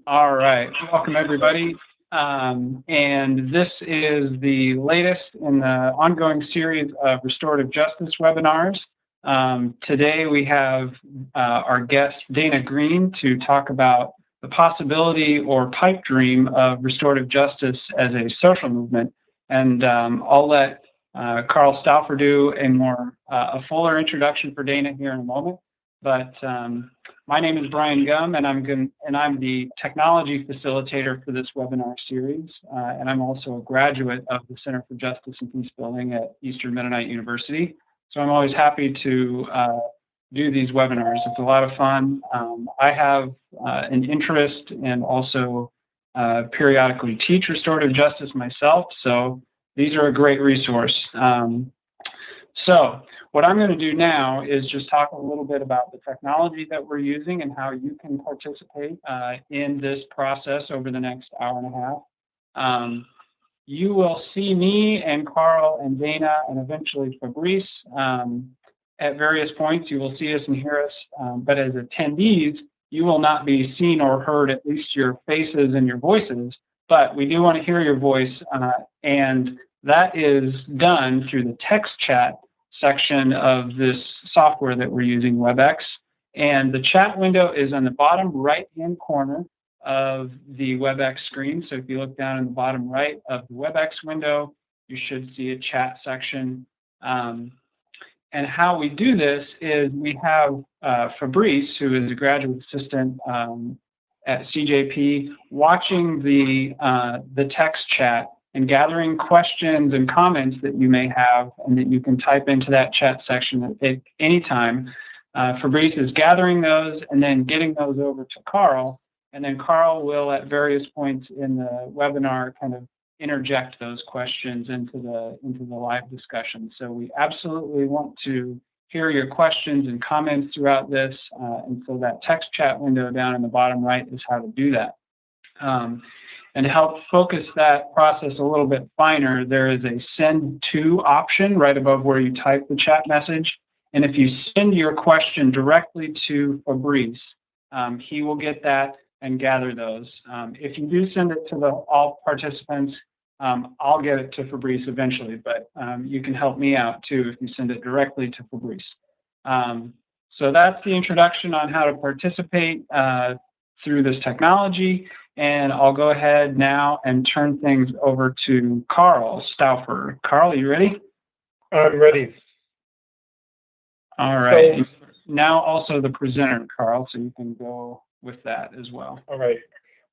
All right, welcome everybody. And this is the latest in the ongoing series of restorative justice webinars. Today we have our guest Dana Greene to talk about the possibility or pipe dream of restorative justice as a social movement. And I'll let Carl Stafford do a fuller introduction for Dana here in a moment. But my name is Brian Gum, and I'm the technology facilitator for this webinar series. And I'm also a graduate of the Center for Justice and Peace Building at Eastern Mennonite University. So I'm always happy to do these webinars. It's a lot of fun. I have an interest and also periodically teach restorative justice myself. So these are a great resource. So what I'm going to do now is just talk a little bit about the technology that we're using and how you can participate in this process over the next hour and a half. You will see me and Carl and Dana and eventually Fabrice at various points. You will see us and hear us, but as attendees, you will not be seen or heard, at least your faces and your voices, but we do want to hear your voice, and that is done through the text chat section of this software that we're using, WebEx. And the chat window is on the bottom right-hand corner of the WebEx screen. So if you look down in the bottom right of the WebEx window, you should see a chat section. And how we do this is we have Fabrice, who is a graduate assistant at CJP, watching the text chat and gathering questions and comments that you may have and that you can type into that chat section at any time. Fabrice is gathering those and then getting those over to Carl, and then Carl will at various points in the webinar kind of interject those questions into the live discussion. So we absolutely want to hear your questions and comments throughout this, and so that text chat window down in the bottom right is how to do that. And to help focus that process a little bit finer, there is a send to option right above where you type the chat message. And if you send your question directly to Fabrice, he will get that and gather those. If you do send it to all participants, I'll get it to Fabrice eventually, but you can help me out too if you send it directly to Fabrice. So that's the introduction on how to participate through this technology. And I'll go ahead now and turn things over to Carl Stafford. Carl, are you ready? I'm ready. All right. So, now also the presenter, Carl, so you can go with that as well. All right.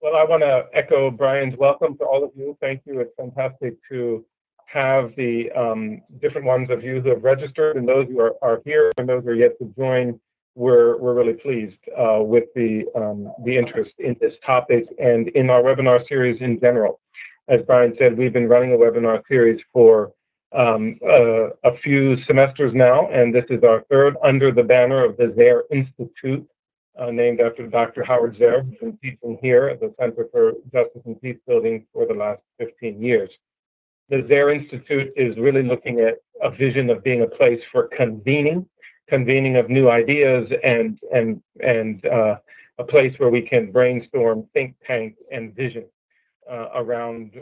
Well, I want to echo Brian's welcome to all of you. Thank you. It's fantastic to have the different ones of you who have registered and those who are here and those who are yet to join. We're really pleased with the interest in this topic and in our webinar series in general. As Brian said, we've been running a webinar series for a few semesters now, and this is our third under the banner of the Zehr Institute, named after Dr. Howard Zehr, who's been teaching here at the Center for Justice and Peace Building for the last 15 years. The Zehr Institute is really looking at a vision of being a place for convening of new ideas and a place where we can brainstorm, think tank, and vision around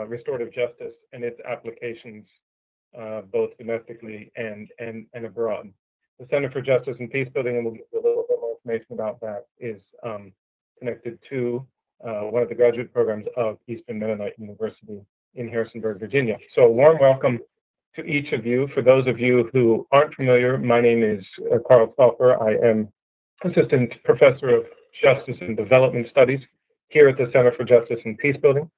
restorative justice and its applications both domestically and abroad. The Center for Justice and Peace Building, and we'll give you a little bit more information about that, is connected to one of the graduate programs of Eastern Mennonite University in Harrisonburg, Virginia. So a warm welcome to each of you. For those of you who aren't familiar, my name is Carl Stafford. I am Assistant Professor of Justice and Development Studies here at the Center for Justice and Peace Building,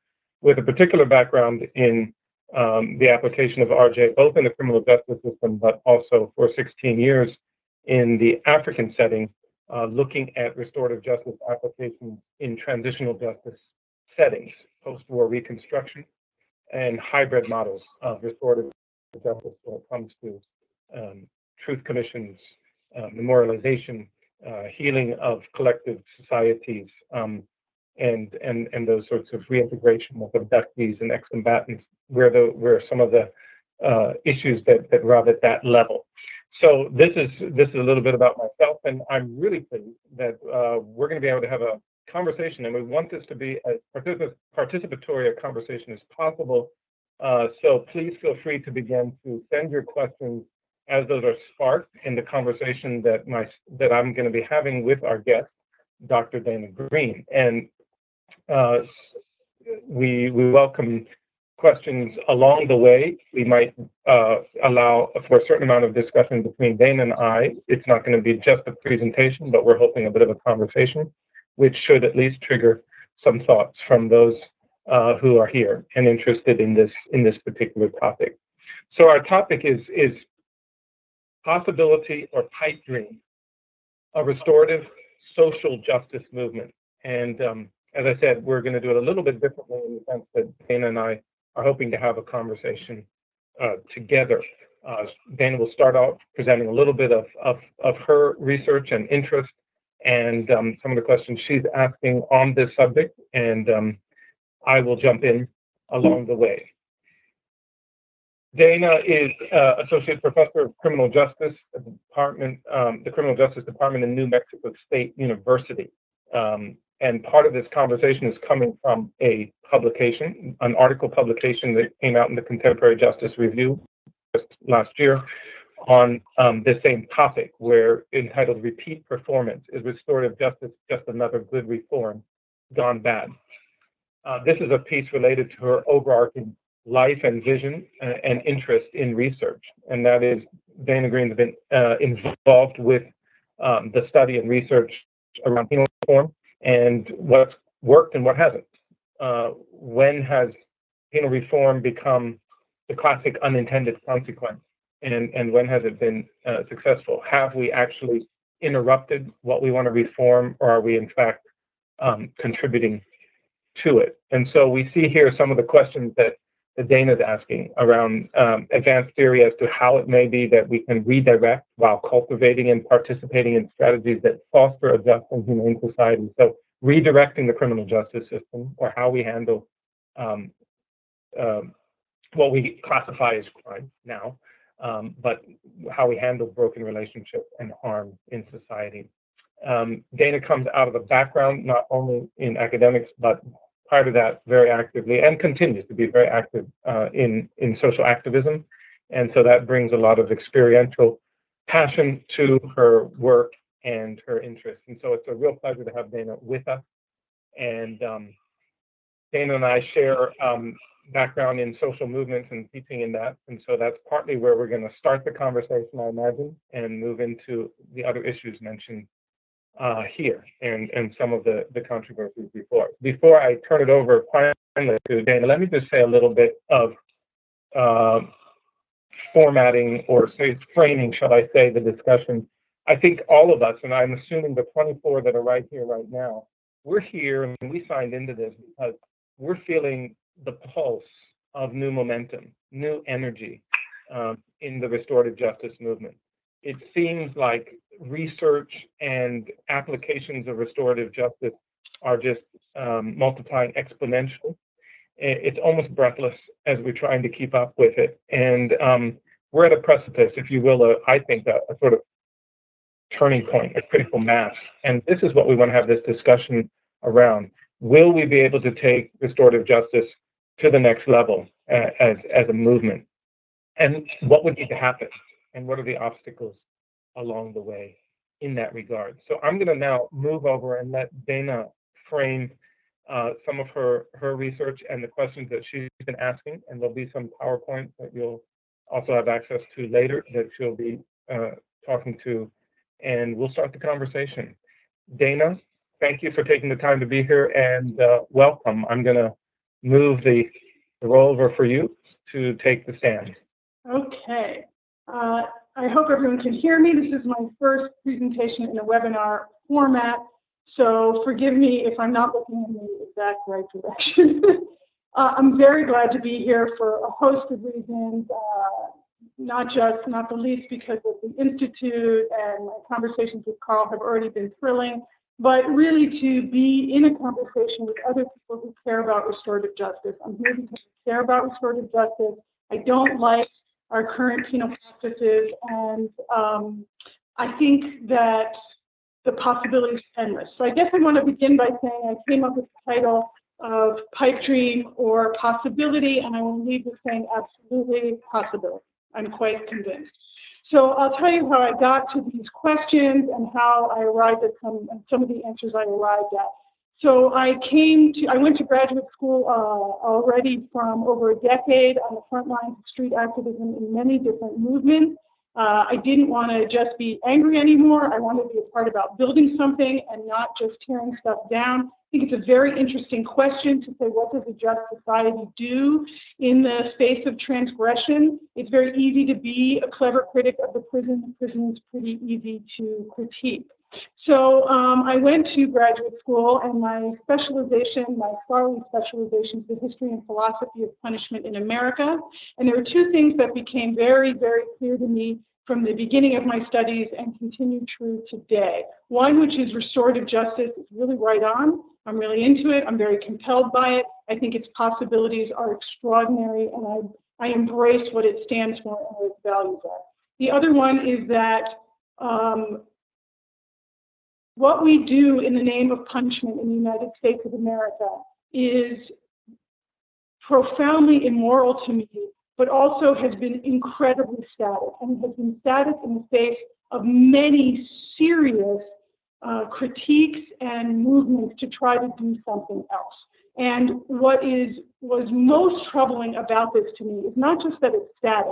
with a particular background in the application of RJ, both in the criminal justice system, but also for 16 years in the African setting, looking at restorative justice applications in transitional justice settings, post-war reconstruction, and hybrid models of restorative justice when it comes to truth commissions, memorialization, healing of collective societies, and those sorts of reintegration of abductees and ex-combatants, where some of the issues that rub at that level. So this is a little bit about myself, and I'm really pleased that we're going to be able to have a conversation, and we want this to be as participatory a conversation as possible. So please feel free to begin to send your questions as those are sparked in the conversation that I'm going to be having with our guest, Dr. Dana Greene. And we welcome questions along the way. We might allow for a certain amount of discussion between Dana and I. It's not going to be just a presentation, but we're hoping a bit of a conversation, which should at least trigger some thoughts from those who are here and interested in this particular topic. So our topic is possibility or Pipedream, a restorative social justice movement. And as I said, we're going to do it a little bit differently in the sense that Dana and I are hoping to have a conversation together. Dana will start out presenting a little bit of her research and interest and some of the questions she's asking on this subject, and I will jump in along the way. Dana is Associate Professor of Criminal Justice at the Department, the Criminal Justice Department in New Mexico State University. And part of this conversation is coming from a publication, an article publication that came out in the Contemporary Justice Review last year on the same topic, where entitled "Repeat Performance: Is Restorative Justice Just Another Good Reform Gone Bad?" This is a piece related to her overarching life and vision and interest in research, and that is Dana Greene's been involved with the study and research around penal reform and what's worked and what hasn't. When has penal reform become the classic unintended consequence, and when has it been successful? Have we actually interrupted what we want to reform, or are we in fact contributing to it? And so we see here some of the questions that Dana is asking around advanced theory as to how it may be that we can redirect while cultivating and participating in strategies that foster a just and humane society. So redirecting the criminal justice system, or how we handle what we classify as crime now, but how we handle broken relationships and harm in society. Dana comes out of a background not only in academics, but prior to that, very actively, and continues to be very active in social activism. And so that brings a lot of experiential passion to her work and her interests. And so it's a real pleasure to have Dana with us. And Dana and I share background in social movements and teaching in that. And so that's partly where we're going to start the conversation, I imagine, and move into the other issues mentioned here and some of the controversies before. Before I turn it over finally to Dana, let me just say a little bit of formatting, or framing, shall I say, the discussion. I think all of us, and I'm assuming the 24 that are right here right now, we're here and we signed into this because we're feeling the pulse of new momentum, new energy in the restorative justice movement. It seems like research and applications of restorative justice are just multiplying exponentially. It's almost breathless as we're trying to keep up with it. And we're at a precipice, if you will, I think a sort of turning point, a critical mass. And this is what we want to have this discussion around. Will we be able to take restorative justice to the next level as a movement? And what would need to happen? And what are the obstacles along the way in that regard? So I'm going to now move over and let Dana frame some of her research and the questions that she's been asking. And there'll be some PowerPoint that you'll also have access to later that she'll be talking to. And we'll start the conversation. Dana, thank you for taking the time to be here, and welcome. I'm going to move the role over for you to take the stand. Okay. I hope everyone can hear me. This is my first presentation in a webinar format, so forgive me if I'm not looking in the exact right direction. I'm very glad to be here for a host of reasons, not the least because of the Institute, and my conversations with Carl have already been thrilling, but really to be in a conversation with other people who care about restorative justice. I'm here because I care about restorative justice. I don't like our current penal practices, and I think that the possibilities are endless. So I guess I want to begin by saying I came up with the title of Pipedream or Possibility, and I will leave with saying absolutely possibility. I'm quite convinced. So I'll tell you how I got to these questions and how I arrived at some of the answers I arrived at. So I went to graduate school already from over a decade on the front lines of street activism in many different movements. I didn't want to just be angry anymore. I wanted to be a part about building something and not just tearing stuff down. I think it's a very interesting question to say, what does a just society do in the space of transgression? It's very easy to be a clever critic of the prison. The prison is pretty easy to critique. So I went to graduate school, and my scholarly specialization is the history and philosophy of punishment in America. And there were two things that became very, very clear to me from the beginning of my studies and continue true today. One, which is restorative justice, is really right on. I'm really into it. I'm very compelled by it. I think its possibilities are extraordinary, and I embrace what it stands for and what its values are. The other one is that what we do in the name of punishment in the United States of America is profoundly immoral to me, but also has been incredibly static, and has been static in the face of many serious critiques and movements to try to do something else. And what was most troubling about this to me is not just that it's static,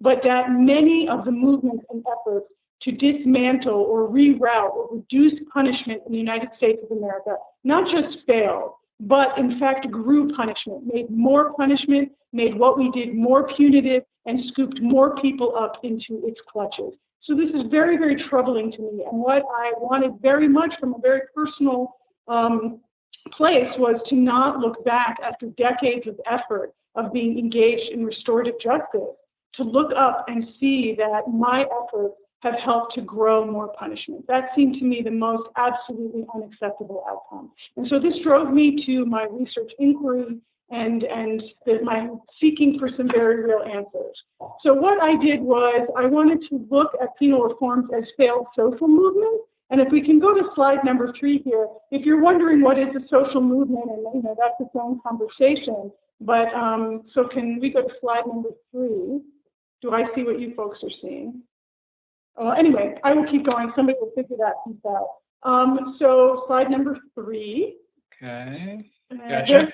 but that many of the movements and efforts to dismantle or reroute or reduce punishment in the United States of America not just failed, but in fact grew punishment, made more punishment, made what we did more punitive, and scooped more people up into its clutches. So this is very, very troubling to me. And what I wanted very much from a very personal place was to not look back after decades of effort of being engaged in restorative justice, to look up and see that my efforts have helped to grow more punishment. That seemed to me the most absolutely unacceptable outcome. And so this drove me to my research inquiry and my seeking for some very real answers. So what I did was I wanted to look at penal reforms as failed social movements. And if we can go to slide number 3 here, if you're wondering what is a social movement, and that's its own conversation, but so can we go to slide number 3? Do I see what you folks are seeing? Well, anyway, I will keep going. Somebody will figure that piece out. So slide number 3. Okay. Gotcha.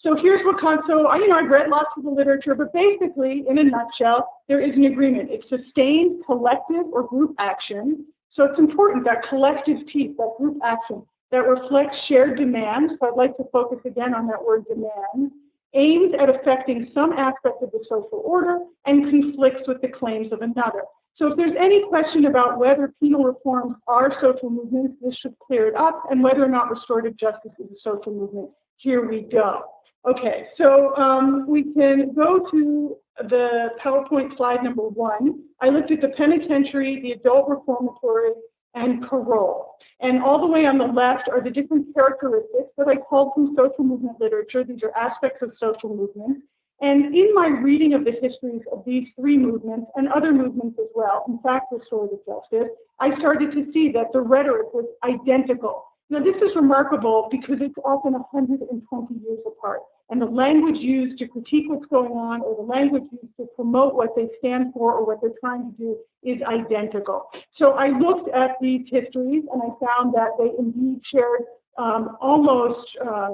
So here's what I've read lots of the literature, but basically, in a nutshell, there is an agreement. It's sustained collective or group action. So it's important, that collective piece, that group action, that reflects shared demands. So I'd like to focus again on that word demand, aims at affecting some aspect of the social order and conflicts with the claims of another. So if there's any question about whether penal reforms are social movements, this should clear it up, and whether or not restorative justice is a social movement. Here we go. Okay, so we can go to the PowerPoint slide number 1. I looked at the penitentiary, the adult reformatory, and parole. And all the way on the left are the different characteristics that I called from social movement literature. These are aspects of social movements. And in my reading of the histories of these 3 movements and other movements as well, in fact, restorative justice, I started to see that the rhetoric was identical. Now, this is remarkable because it's often 120 years apart. And the language used to critique what's going on, or the language used to promote what they stand for or what they're trying to do, is identical. So I looked at these histories and I found that they indeed shared almost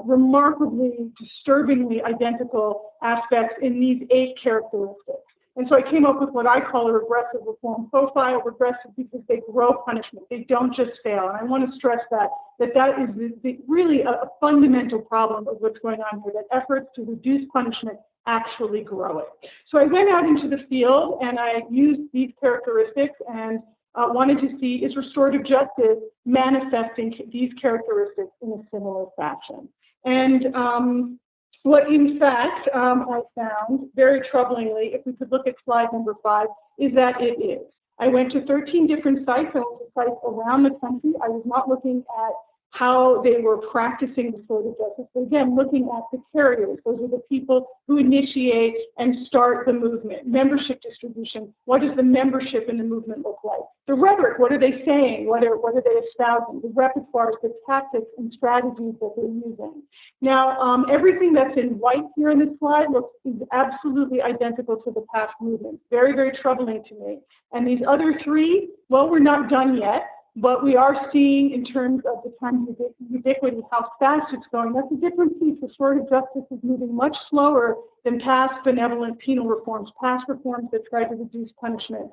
remarkably, disturbingly identical aspects in these 8 characteristics. And so I came up with what I call a regressive reform profile. Regressive because they grow punishment. They don't just fail. And I want to stress that is really a fundamental problem of what's going on here, that efforts to reduce punishment actually grow it. So I went out into the field and I used these characteristics and wanted to see, is restorative justice manifesting these characteristics in a similar fashion? And what in fact I found, very troublingly, if we could look at slide number 5, is that it is. I went to 13 different sites. I went to sites around the country. I was not looking at how they were practicing restorative justice. But again, looking at the carriers, those are the people who initiate and start the movement. Membership distribution, what does the membership in the movement look like? The rhetoric, what are they saying? What are they espousing? The repertoires, the tactics and strategies that they're using. Now, everything that's in white here in this slide is absolutely identical to the past movement. Very, very troubling to me. And these other three, well, we're not done yet. But we are seeing, in terms of the time ubiquity, how fast it's going. That's a different piece. Restorative justice is moving much slower than past benevolent penal reforms, past reforms that tried to reduce punishment.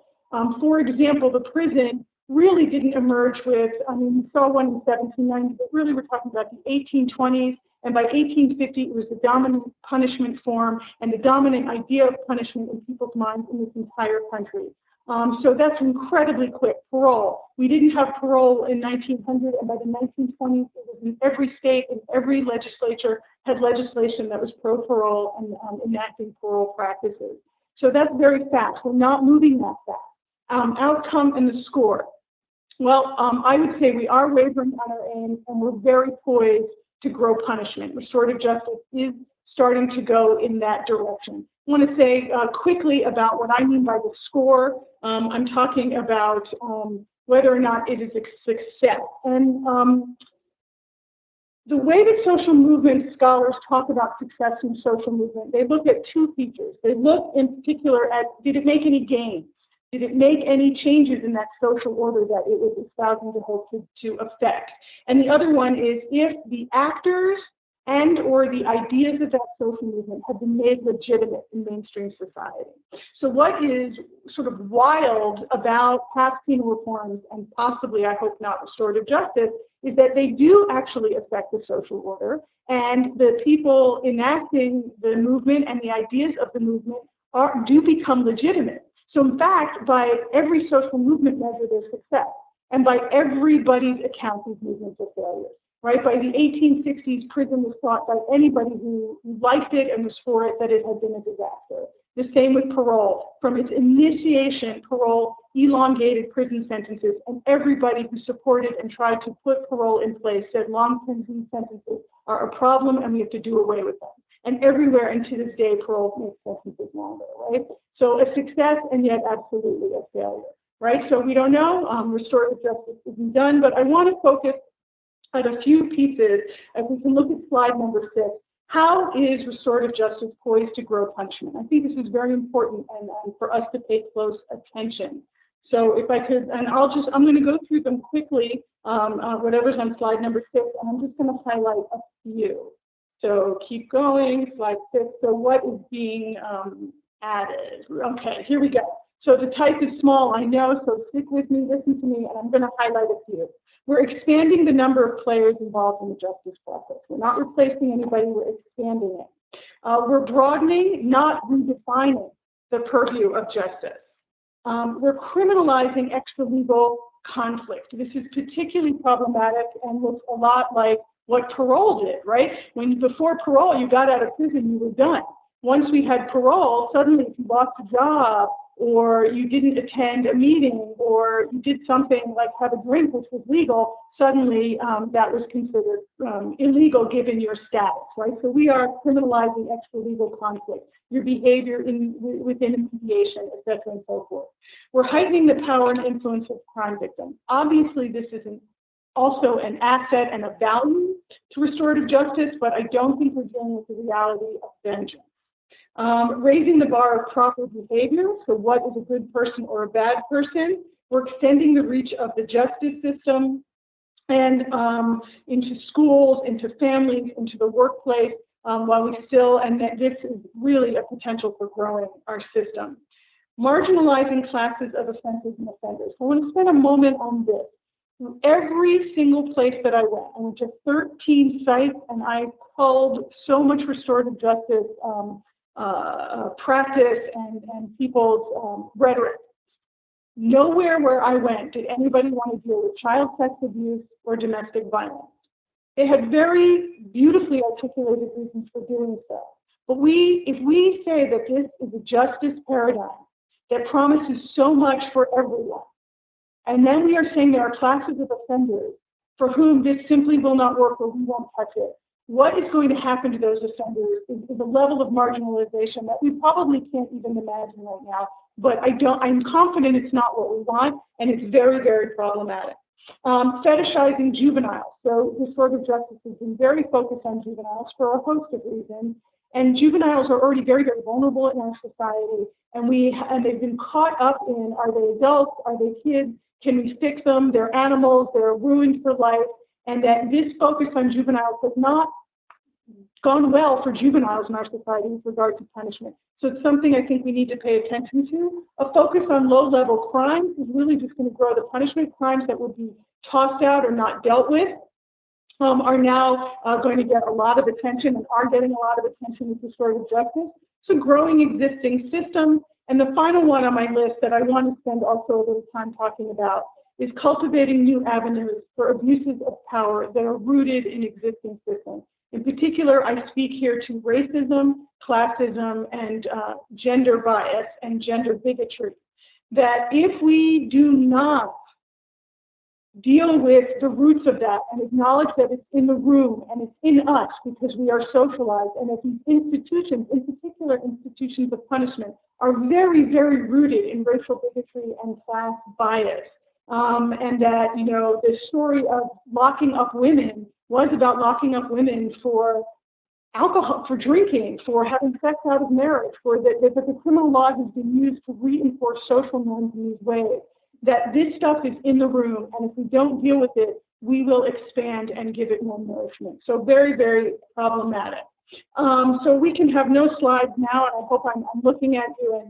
For example, the prison really didn't emerge with, we saw one in 1790, but really we're talking about the 1820s. And by 1850, it was the dominant punishment form and the dominant idea of punishment in people's minds in this entire country. So that's incredibly quick. Parole. We didn't have parole in 1900, and by the 1920s, it was in every state and every legislature had legislation that was pro-parole and enacting parole practices. So that's very fast. We're not moving that fast. Outcome and the score. Well, I would say we are wavering on our aim, and we're very poised to grow punishment. Restorative justice is starting to go in that direction. I want to say quickly about what I mean by the score. I'm talking about whether or not it is a success. And the way that social movement scholars talk about success in social movement, they look at two features. They look in particular at, did it make any gains? Did it make any changes in that social order that it was espousing to hope to affect? And the other one is if the actors and or the ideas of that social movement have been made legitimate in mainstream society. So what is sort of wild about past penal reforms, and possibly, I hope not, restorative justice, is that they do actually affect the social order, and the people enacting the movement and the ideas of the movement do become legitimate. So in fact, by every social movement measure, there's success, and by everybody's account, these movements are failures. Right? By the 1860s, prison was thought by anybody who liked it and was for it that it had been a disaster. The same with parole. From its initiation, parole elongated prison sentences, and everybody who supported and tried to put parole in place said long prison sentences are a problem and we have to do away with them. And everywhere, and to this day, parole makes sentences longer, right? So a success and yet absolutely a failure, right? So we don't know. Restorative justice isn't done, but I want to focus at a few pieces, as we can look at slide number 6. How is restorative justice poised to grow punishment? I think this is very important and for us to pay close attention. So if I could, and I'm going to go through them quickly, whatever's on slide number 6, and I'm just going to highlight a few. So keep going, slide 6. So what is being added? Okay, here we go. So the type is small, I know, so stick with me, listen to me, and I'm going to highlight a few. We're expanding the number of players involved in the justice process. We're not replacing anybody, we're expanding it. We're broadening, not redefining, the purview of justice. We're criminalizing extralegal conflict. This is particularly problematic and looks a lot like what parole did, right? Before parole, you got out of prison, you were done. Once we had parole, suddenly if you lost a job, or you didn't attend a meeting, or you did something like have a drink, which was legal, suddenly that was considered illegal given your status, right? So we are criminalizing extralegal conflict, your behavior within mediation, et cetera, and so forth. We're heightening the power and influence of crime victims. Obviously, this is also an asset and a value to restorative justice, but I don't think we're dealing with the reality of vengeance. Raising the bar of proper behavior, so what is a good person or a bad person. We're extending the reach of the justice system and into schools, into families, into the workplace, while we still, and this is really a potential for growing our system. Marginalizing classes of offenses and offenders. So I want to spend a moment on this. Every single place that I went to 13 sites, and I called so much restorative justice practice and people's rhetoric. Nowhere where I went did anybody want to deal with child sex abuse or domestic violence. They had very beautifully articulated reasons for doing so. But if we say that this is a justice paradigm that promises so much for everyone, and then we are saying there are classes of offenders for whom this simply will not work or we won't touch it. What is going to happen to those offenders is a level of marginalization that we probably can't even imagine right now. But I'm confident it's not what we want, and it's very, very problematic. Fetishizing juveniles. So restorative justice has been very focused on juveniles for a host of reasons. And juveniles are already very, very vulnerable in our society. And they've been caught up in, are they adults? Are they kids? Can we fix them? They're animals. They're ruined for life. And that this focus on juveniles has not gone well for juveniles in our society with regard to punishment. So it's something I think we need to pay attention to. A focus on low-level crimes is really just going to grow the punishment. Crimes that would be tossed out or not dealt with are now going to get a lot of attention and are getting a lot of attention with restorative justice. So growing existing systems. And the final one on my list that I want to spend also a little time talking about is cultivating new avenues for abuses of power that are rooted in existing systems. In particular, I speak here to racism, classism, and gender bias and gender bigotry. That if we do not deal with the roots of that and acknowledge that it's in the room and it's in us because we are socialized, and that these institutions, in particular institutions of punishment, are very, very rooted in racial bigotry and class bias. And that, you know, the story of locking up women was about locking up women for alcohol, for drinking, for having sex out of marriage, for that the criminal law has been used to reinforce social norms in these ways. That this stuff is in the room, and if we don't deal with it, we will expand and give it more nourishment. So very, very problematic. So we can have no slides now, and I hope I'm looking at you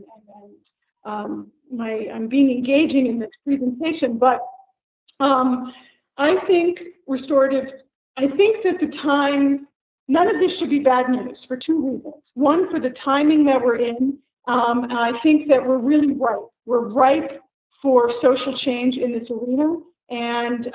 I'm being engaging in this presentation, but I think that the time, none of this should be bad news for two reasons. One, for the timing that we're in, and I think that we're really ripe. We're ripe for social change in this arena, and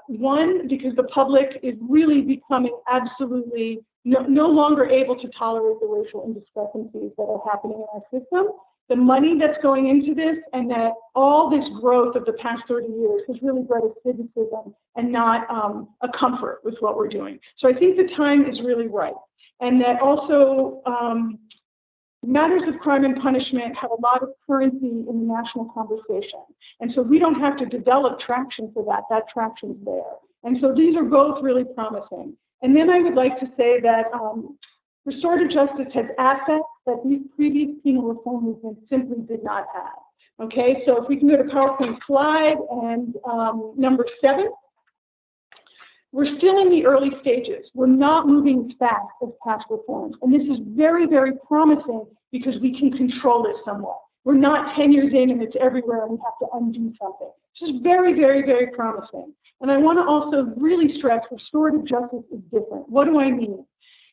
one, because the public is really becoming absolutely no longer able to tolerate the racial indiscrepancies that are happening in our system. The money that's going into this, and that all this growth of the past 30 years has really bred a cynicism and not a comfort with what we're doing. So I think the time is really right. And that also matters of crime and punishment have a lot of currency in the national conversation. And so we don't have to develop traction for that. That traction's there. And so these are both really promising. And then I would like to say that restorative justice has assets that these previous penal reform movements simply did not have. Okay, so if we can go to PowerPoint slide and number 7. We're still in the early stages. We're not moving as fast as past reforms. And this is very, very promising because we can control it somewhat. We're not 10 years in and it's everywhere and we have to undo something. This is very, very, very promising. And I want to also really stress restorative justice is different. What do I mean?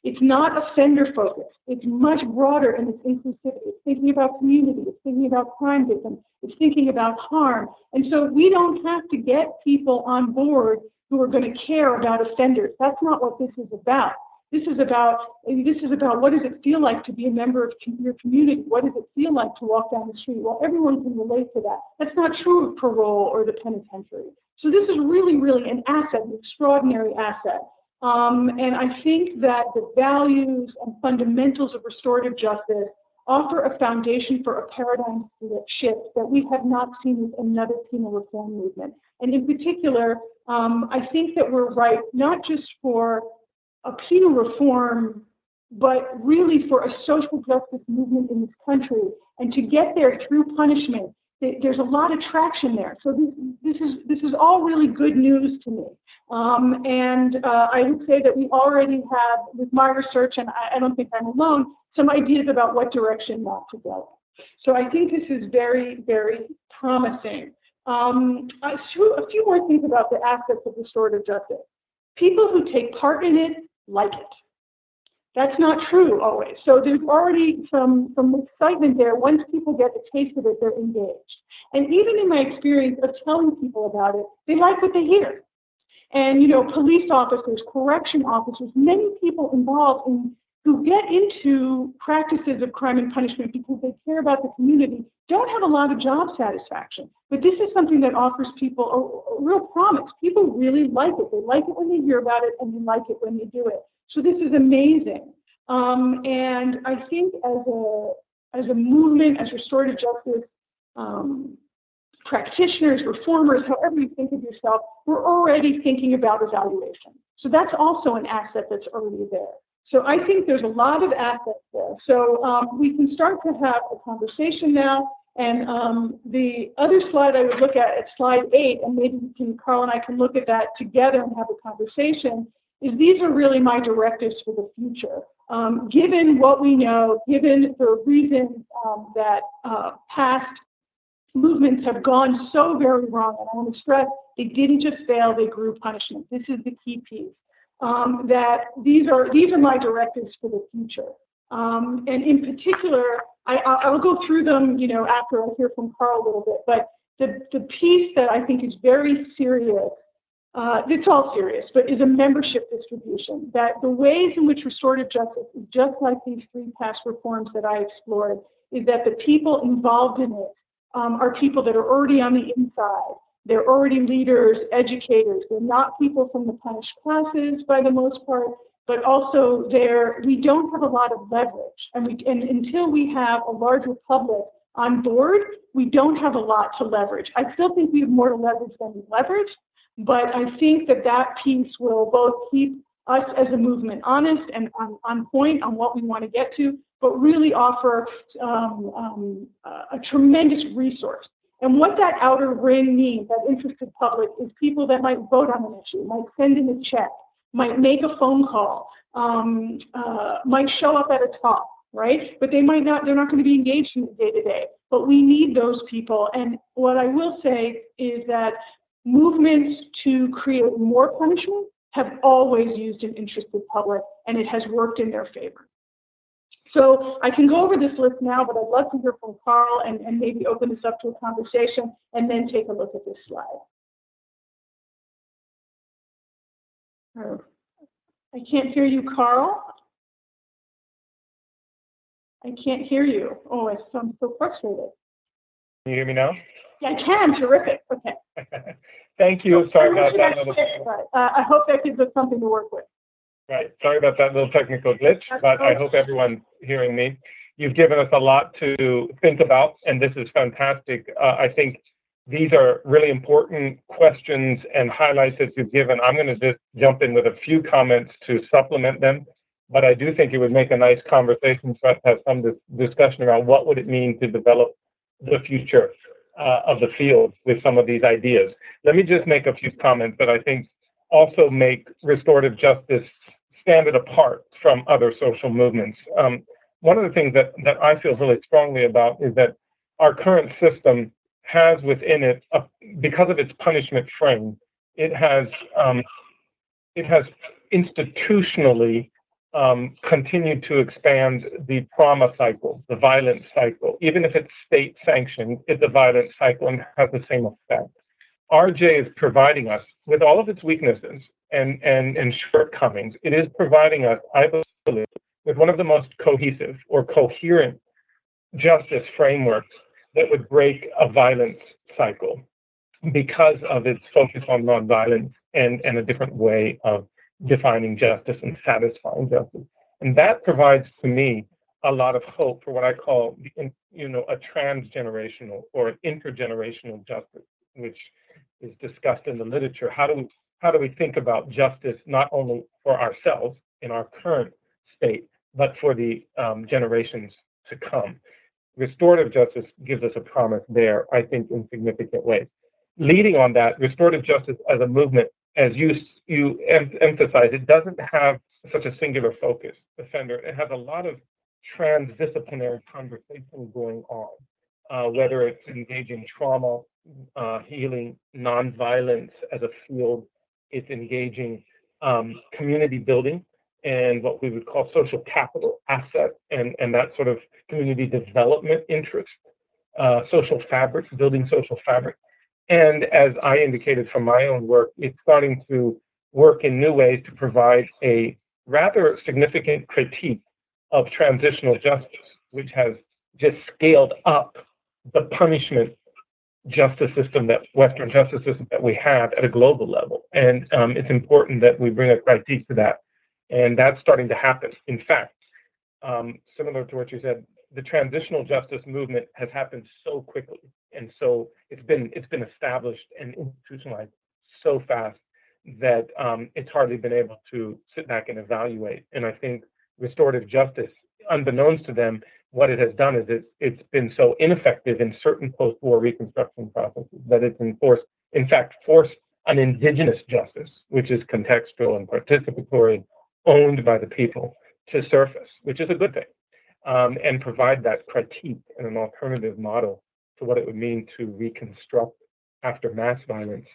It's not offender focused. It's much broader in its inclusivity. It's thinking about community. It's thinking about crime victims. It's thinking about harm. And so we don't have to get people on board who are going to care about offenders. That's not what this is about. This is about what does it feel like to be a member of your community? What does it feel like to walk down the street? Well, everyone can relate to that. That's not true of parole or the penitentiary. So this is really, really an asset, an extraordinary asset. And I think that the values and fundamentals of restorative justice offer a foundation for a paradigm shift that we have not seen with another penal reform movement. And in particular, I think that we're right, not just for a penal reform, but really for a social justice movement in this country. And to get there through punishment, there's a lot of traction there. So this is all really good news to me. I would say that we already have, with my research, and I don't think I'm alone, some ideas about what direction not to go. So I think this is very, very promising. A few more things about the aspects of restorative justice. People who take part in it like it. That's not true always. So there's already some excitement there. Once people get a taste of it, they're engaged. And even in my experience of telling people about it, they like what they hear. And, you know, police officers, correction officers, many people involved in who get into practices of crime and punishment because they care about the community don't have a lot of job satisfaction. But this is something that offers people a real promise. People really like it. They like it when they hear about it, and they like it when they do it. So this is amazing. And I think as a movement, as restorative justice practitioners, reformers, however you think of yourself, we're already thinking about evaluation. So that's also an asset that's already there. So I think there's a lot of assets there. So we can start to have a conversation now. And the other slide I would look at slide 8, and maybe Carl and I can look at that together and have a conversation, is these are really my directives for the future. Given what we know, given the reasons that past movements have gone so very wrong, and I want to stress, they didn't just fail, they grew punishment. This is the key piece. That these are my directives for the future. And in particular, I will go through them, after I hear from Carl a little bit, but the piece that I think is very serious, it's all serious, but is a membership distribution. That the ways in which restorative justice is just like these 3 past reforms that I explored, is that the people involved in it are people that are already on the inside. They're already leaders, educators. They're not people from the punished classes by the most part, but also we don't have a lot of leverage. And until we have a larger public on board, we don't have a lot to leverage. I still think we have more to leverage than we leverage, but I think that piece will both keep us as a movement honest and on point on what we want to get to, but really offer a tremendous resource. And what that outer ring means, that interested public, is people that might vote on an issue, might send in a check, might make a phone call, might show up at a talk, right? But they're not going to be engaged in the day-to-day. But we need those people. And what I will say is that movements to create more punishment have always used an interested public, and it has worked in their favor. So I can go over this list now, but I'd love to hear from Carl and maybe open this up to a conversation and then take a look at this slide. I can't hear you, Carl. I can't hear you. Oh, I'm so frustrated. Can you hear me now? Yeah, I can. Terrific. Okay. Thank you. Sorry about that. I hope that gives us something to work with. Right. Sorry about that little technical glitch, but I hope everyone's hearing me. You've given us a lot to think about, and this is fantastic. I think these are really important questions and highlights that you've given. I'm going to just jump in with a few comments to supplement them, but I do think it would make a nice conversation for us to have some discussion around what would it mean to develop the future of the field with some of these ideas. Let me just make a few comments that I think also make restorative justice stand it apart from other social movements. One of the things that I feel really strongly about is that our current system has within it, because of its punishment frame, it has institutionally continued to expand the trauma cycle, the violence cycle. Even if it's state sanctioned, it's a violence cycle and has the same effect. RJ is providing us, with all of its weaknesses and shortcomings, it is providing us, I believe, with one of the most cohesive or coherent justice frameworks that would break a violence cycle because of its focus on nonviolence and a different way of defining justice and satisfying justice. And that provides to me a lot of hope for what I call, a transgenerational or an intergenerational justice, which is discussed in the literature. How do we think about justice not only for ourselves in our current state, but for the generations to come? Restorative justice gives us a promise there, I think, in significant ways. Leading on that, restorative justice as a movement, as you emphasize, it doesn't have such a singular focus, offender. It has a lot of transdisciplinary conversation going on, whether it's engaging trauma, healing, nonviolence as a field. It's engaging community building and what we would call social capital asset and that sort of community development interest, social fabric, building social fabric. And as I indicated from my own work, it's starting to work in new ways to provide a rather significant critique of transitional justice, which has just scaled up the punishment justice system, that Western justice system that we have at a global level. And it's important that we bring a critique to that. And that's starting to happen. In fact, similar to what you said, the transitional justice movement has happened so quickly. And so it's been established and institutionalized so fast that it's hardly been able to sit back and evaluate. And I think restorative justice, unbeknownst to them, what it has done is it's been so ineffective in certain post-war reconstruction processes that it's in fact, forced an indigenous justice, which is contextual and participatory, owned by the people, to surface, which is a good thing, and provide that critique and an alternative model to what it would mean to reconstruct after mass violence.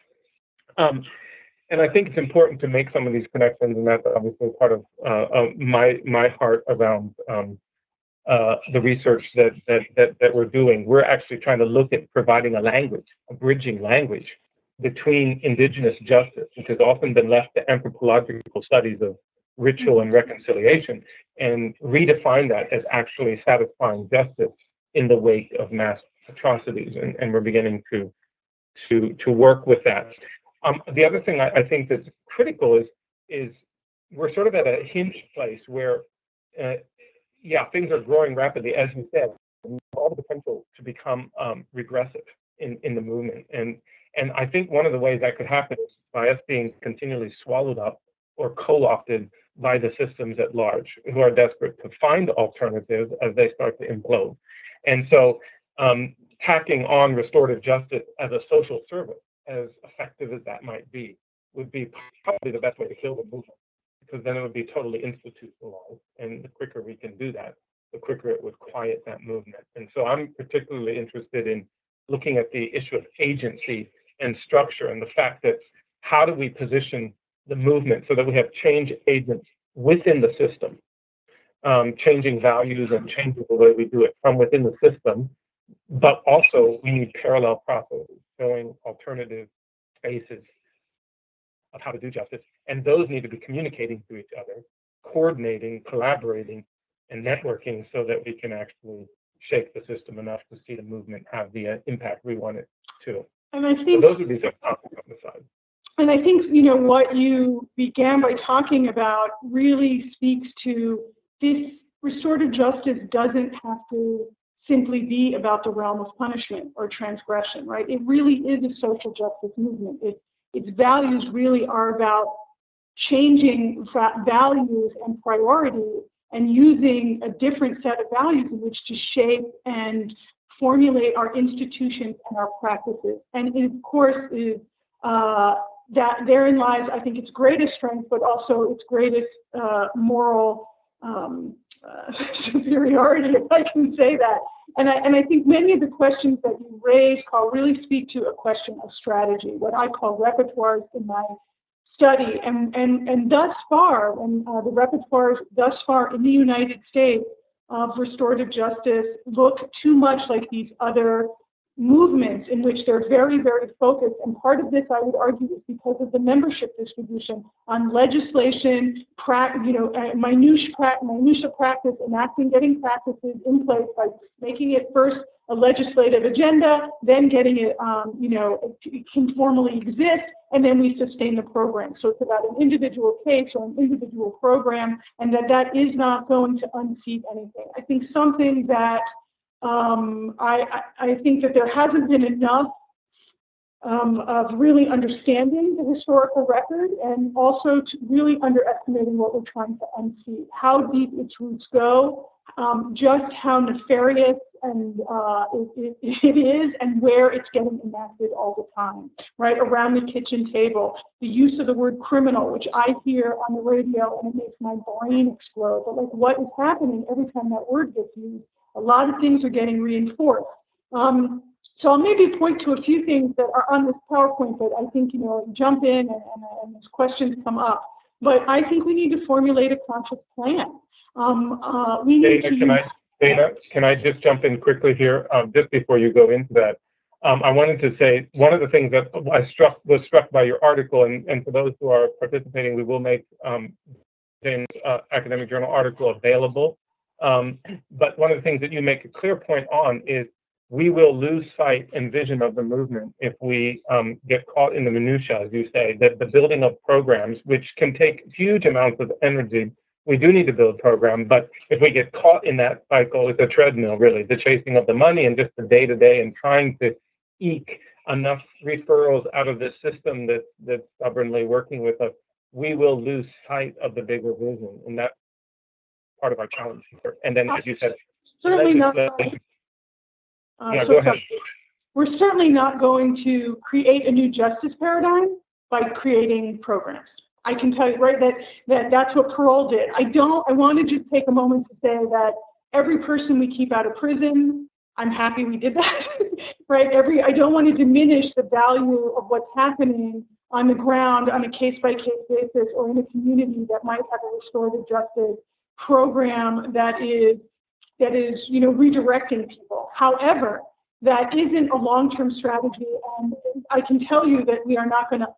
And I think it's important to make some of these connections, and that's obviously part of my heart around the research that we're doing. We're actually trying to look at providing a language, a bridging language between indigenous justice, which has often been left to anthropological studies of ritual and reconciliation, and redefine that as actually satisfying justice in the wake of mass atrocities. And we're beginning to work with that. The other thing I think that's critical is we're sort of at a hinge place where, things are growing rapidly, as you said, all the potential to become regressive in the movement. And I think one of the ways that could happen is by us being continually swallowed up or co-opted by the systems at large, who are desperate to find alternatives as they start to implode. And so tacking on restorative justice as a social service, as effective as that might be, would be probably the best way to kill the movement, because then it would be totally institutionalized. And the quicker we can do that, the quicker it would quiet that movement. And so I'm particularly interested in looking at the issue of agency and structure, and the fact that how do we position the movement so that we have change agents within the system, changing values and changing the way we do it from within the system, but also we need parallel processes showing alternative spaces of how to do justice, and those need to be communicating to each other, coordinating, collaborating, and networking so that we can actually shake the system enough to see the movement have the impact we want it to. And I think so those would be some topics on the side. And I think, what you began by talking about really speaks to this. Restorative justice doesn't have to simply be about the realm of punishment or transgression, right? It really is a social justice movement. Its values really are about changing values and priorities and using a different set of values in which to shape and formulate our institutions and our practices. And it, of course, is that therein lies, I think, its greatest strength, but also its greatest moral superiority, if I can say that. And I think many of the questions that you raised, Carl, really speak to a question of strategy, what I call repertoires in my study. And thus far, the repertoires thus far in the United States of restorative justice look too much like these other movements in which they're very, very focused. And part of this, I would argue, is because of the membership distribution on legislation, minutia practice, enacting, getting practices in place by making it first a legislative agenda, then getting it, it can formally exist, and then we sustain the program. So it's about an individual case or an individual program, and that is not going to unseat anything. I think something that I think that there hasn't been enough of really understanding the historical record, and also to really underestimating what we're trying to unseat, how deep its roots go, just how nefarious and it is, and where it's getting enacted all the time, right? Around the kitchen table, the use of the word criminal, which I hear on the radio and it makes my brain explode. But like, what is happening every time that word gets used? A lot of things are getting reinforced. So I'll maybe point to a few things that are on this PowerPoint that I think, jump in and as questions come up. But I think we need to formulate a conscious plan. Dana, can I just jump in quickly here, just before you go into that? I wanted to say one of the things that was struck by your article, and for those who are participating, we will make Jane's academic journal article available But one of the things that you make a clear point on is we will lose sight and vision of the movement if we get caught in the minutiae, as you say, that the building of programs, which can take huge amounts of energy. We do need to build programs, but if we get caught in that cycle, it's a treadmill, really, the chasing of the money and just the day-to-day and trying to eke enough referrals out of this system that's stubbornly working with us, we will lose sight of the bigger vision, and that's part of our challenge here. And then, as you said, certainly not. Go ahead. We're certainly not going to create a new justice paradigm by creating programs. I can tell you, right, that's what parole did. I want to just take a moment to say that every person we keep out of prison, I'm happy we did that, right? I don't want to diminish the value of what's happening on the ground on a case-by-case basis or in a community that might have a restorative justice program that is redirecting people. However, that isn't a long-term strategy, and I can tell you that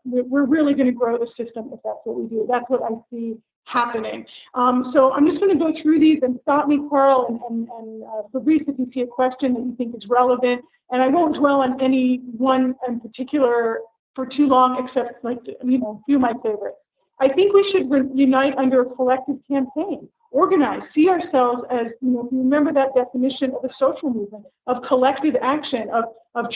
we're really going to grow the system if that's what we do. That's what I see happening. So I'm just going to go through these, and stop me, Carl, and Fabrice, if you see a question that you think is relevant. And I won't dwell on any one in particular for too long, except a few of my favorites. I think we should unite under a collective campaign, organize, see ourselves as, if you remember that definition of a social movement, of collective action, of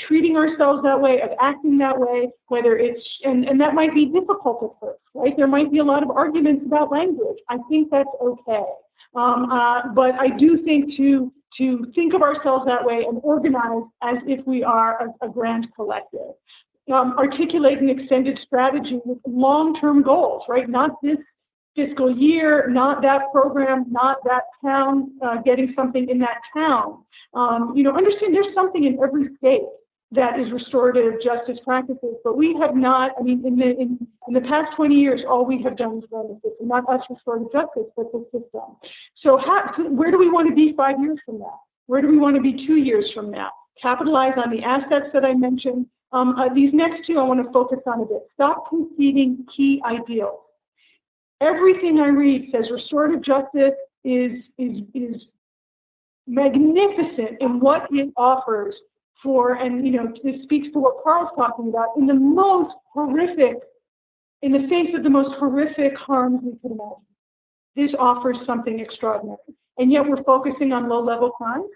treating ourselves that way, of acting that way, whether it's, and that might be difficult at first, right? There might be a lot of arguments about language. I think that's okay. But I do think to think of ourselves that way and organize as if we are a grand collective. Articulate an extended strategy with long-term goals, right? Not this fiscal year, not that program, not that town, getting something in that town. Understand there's something in every state that is restorative justice practices, but we have not, in the past 20 years, all we have done is run the system, not us restorative justice, but the system. So where do we want to be 5 years from now? Where do we want to be 2 years from now? Capitalize on the assets that I mentioned. These next two I want to focus on a bit. Stop conceding key ideals. Everything I read says restorative justice is magnificent in what it offers for, and this speaks to what Carl's talking about, in the face of the most horrific harms we could imagine. This offers something extraordinary. And yet we're focusing on low-level crimes.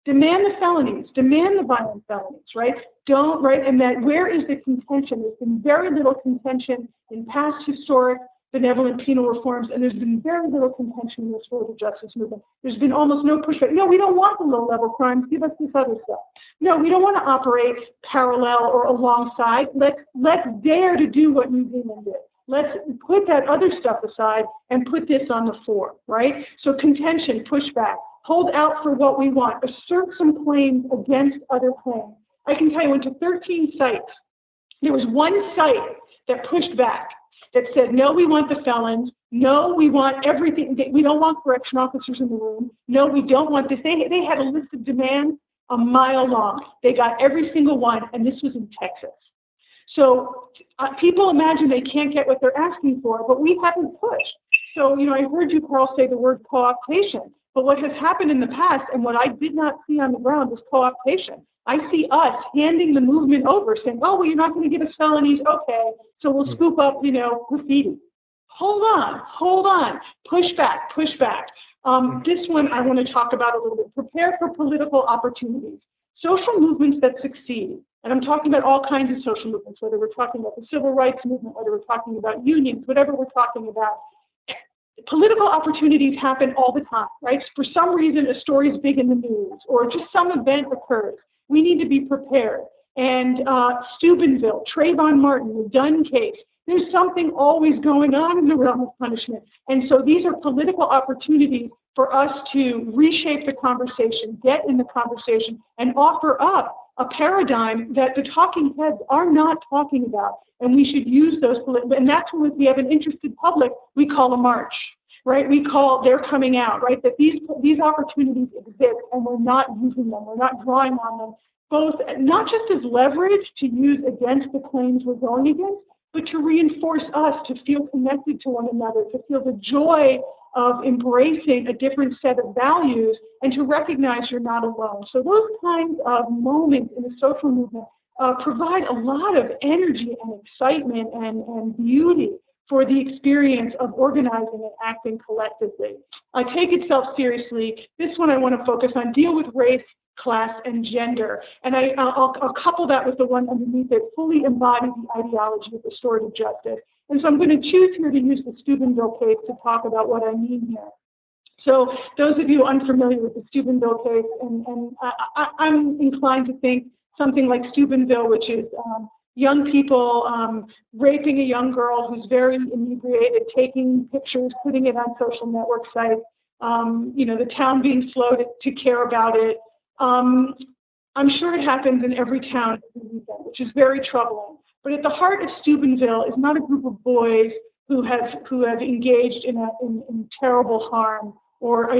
Demand the felonies, demand the violent felonies, right? And that where is the contention? There's been very little contention in past historic benevolent penal reforms, and there's been very little contention in the restorative justice movement. There's been almost no pushback. No, we don't want the low-level crimes. Give us this other stuff. No, we don't want to operate parallel or alongside. Let's dare to do what New Zealand did. Let's put that other stuff aside and put this on the fore, right? So contention, pushback, hold out for what we want, assert some claims against other claims. I can tell you, I went to 13 sites. There was one site that pushed back, that said, no, we want the felons. No, we want everything. We don't want correction officers in the room. No, we don't want this. They had a list of demands a mile long. They got every single one, and this was in Texas. So people imagine they can't get what they're asking for, but we haven't pushed. So, I heard you, Carl, say the word co-optation. But what has happened in the past, and what I did not see on the ground, was co-optation. I see us handing the movement over, saying, oh, well, you're not going to give us felonies. Okay, so we'll scoop up, graffiti. Hold on. Push back. This one I want to talk about a little bit. Prepare for political opportunities. Social movements that succeed, and I'm talking about all kinds of social movements, whether we're talking about the civil rights movement, whether we're talking about unions, whatever we're talking about. Political opportunities happen all the time, right? For some reason, a story is big in the news, or just some event occurs. We need to be prepared. And Steubenville, Trayvon Martin, the Dunn case, there's something always going on in the realm of punishment. And so these are political opportunities for us to reshape the conversation, get in the conversation, and offer up a paradigm that the talking heads are not talking about. And we should use those, and that's when we have an interested public, we call a march, right? We call, they're coming out, right? That these opportunities exist, and we're not using them, we're not drawing on them, both not just as leverage to use against the claims we're going against, but to reinforce us, to feel connected to one another, to feel the joy of embracing a different set of values and to recognize you're not alone. So those kinds of moments in the social movement provide a lot of energy and excitement and beauty for the experience of organizing and acting collectively. Take itself seriously. This one I want to focus on, deal with race, class, and gender. And I'll couple that with the one underneath it, fully embody the ideology of restorative justice. And so I'm going to choose here to use the Steubenville case to talk about what I mean here. So those of you unfamiliar with the Steubenville case, and I'm inclined to think something like Steubenville, which is young people raping a young girl who's very inebriated, taking pictures, putting it on social network sites, the town being slow to care about it. I'm sure it happens in every town every weekend, which is very troubling. But at the heart of Steubenville is not a group of boys who have engaged in terrible harm or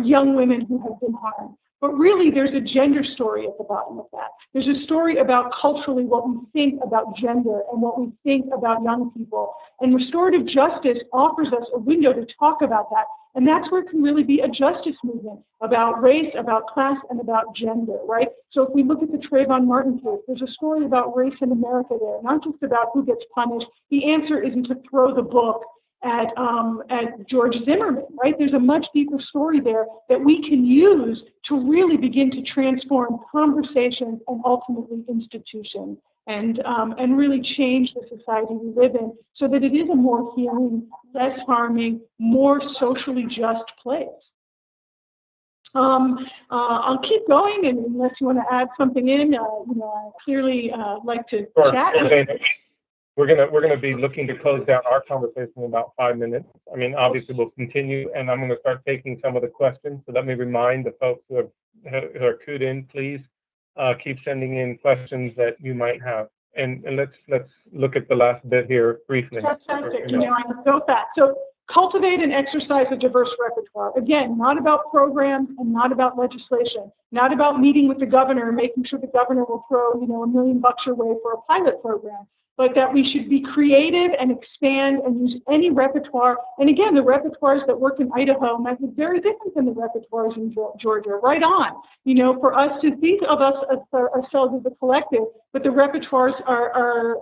young women who have been harmed. But really, there's a gender story at the bottom of that. There's a story about culturally what we think about gender and what we think about young people. And restorative justice offers us a window to talk about that. And that's where it can really be a justice movement about race, about class, and about gender, right? So if we look at the Trayvon Martin case, there's a story about race in America there, not just about who gets punished. The answer isn't to throw the book at George Zimmerman, right? There's a much deeper story there that we can use to really begin to transform conversations and ultimately institutions and really change the society we live in so that it is a more healing, less harming, more socially just place. I'll keep going, and unless you want to add something in, I clearly like to chat. We're gonna be looking to close down our conversation in about 5 minutes. I mean, obviously we'll continue, and I'm going to start taking some of the questions. So let me remind the folks who are queued in, please keep sending in questions that you might have. And let's look at the last bit here briefly. Fantastic. I'm so fast. So cultivate and exercise a diverse repertoire. Again, not about programs and not about legislation, not about meeting with the governor and making sure the governor will throw, $1 million your way for a pilot program, but that we should be creative and expand and use any repertoire. And again, the repertoires that work in Idaho might be very different than the repertoires in Georgia. Right on. For us to think of ourselves as a collective, but the repertoires are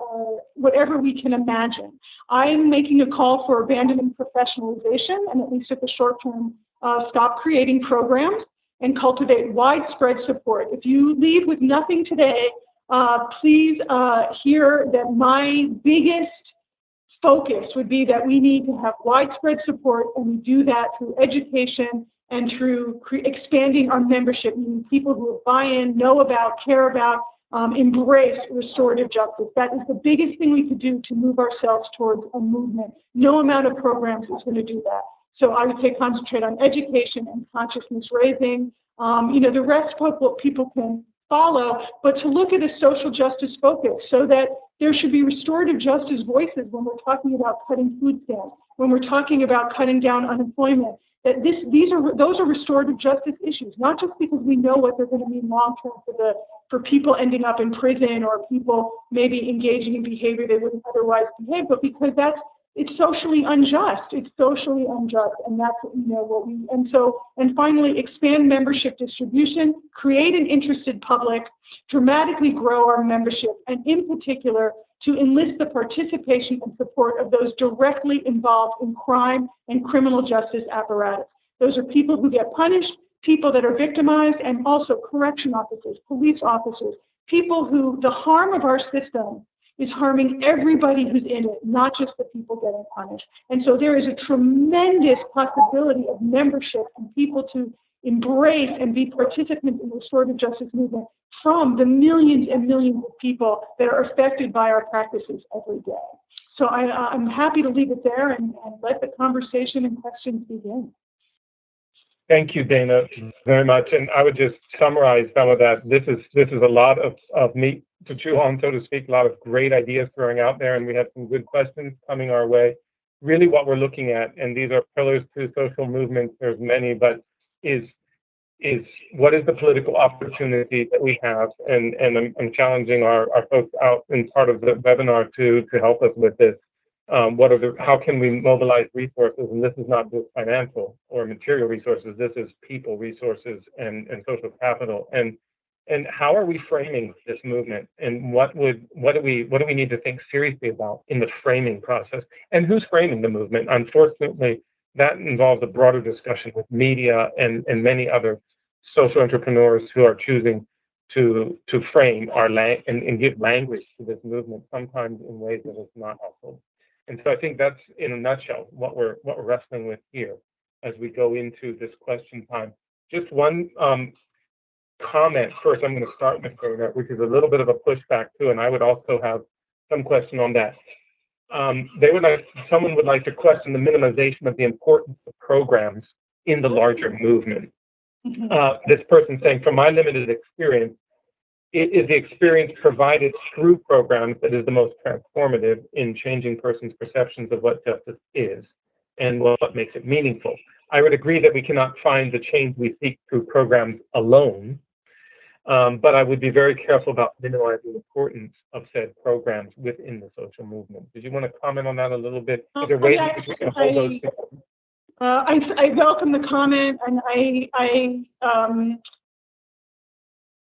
whatever we can imagine. I'm making a call for abandoning professionalization and at least at the short term, stop creating programs and cultivate widespread support. If you leave with nothing today, please hear that my biggest focus would be that we need to have widespread support, and we do that through education and through expanding our membership, meaning people who buy in, know about, care about, embrace restorative justice. That is the biggest thing we could do to move ourselves towards a movement. No amount of programs is going to do that. So I would say concentrate on education and consciousness raising. The rest of what people can follow, but to look at a social justice focus so that there should be restorative justice voices when we're talking about cutting food stamps, when we're talking about cutting down unemployment, that those are restorative justice issues, not just because we know what they're going to mean long term for people ending up in prison or people maybe engaging in behavior they wouldn't otherwise behave, but because it's socially unjust. It's socially unjust, and that's what we. And finally, expand membership distribution, create an interested public, dramatically grow our membership, and in particular, to enlist the participation and support of those directly involved in crime and criminal justice apparatus. Those are people who get punished, people that are victimized, and also correction officers, police officers, people who the harm of our system is harming everybody who's in it, not just the people getting punished. And so there is a tremendous possibility of membership and people to embrace and be participants in the restorative justice movement from the millions and millions of people that are affected by our practices every day. So I'm happy to leave it there and let the conversation and questions begin. Thank you, Dana, very much. And I would just summarize some of that. This is a lot of meat to chew on, so to speak, a lot of great ideas throwing out there, and we have some good questions coming our way. Really what we're looking at, and these are pillars to social movements, there's many, but is what is the political opportunity that we have? And I'm challenging our folks out in part of the webinar to help us with this. how can we mobilize resources? And this is not just financial or material resources. This is people resources and social capital. And how are we framing this movement? And what do we need to think seriously about in the framing process? And who's framing the movement? Unfortunately, that involves a broader discussion with media and many other social entrepreneurs who are choosing to frame and give language to this movement, sometimes in ways that is not helpful. And so I think that's, in a nutshell, what we're wrestling with here as we go into this question time. Just one comment first. I'm going to start with that, which is a little bit of a pushback too, and I would also have some question on that. Someone would like to question the minimization of the importance of programs in the larger movement. This person saying, from my limited experience, it is the experience provided through programs that is the most transformative in changing persons' perceptions of what justice is and what makes it meaningful. I would agree that we cannot find the change we seek through programs alone, but I would be very careful about minimizing the importance of said programs within the social movement. Did you want to comment on that a little bit? Is there ways in which we can hold those together? I welcome the comment, and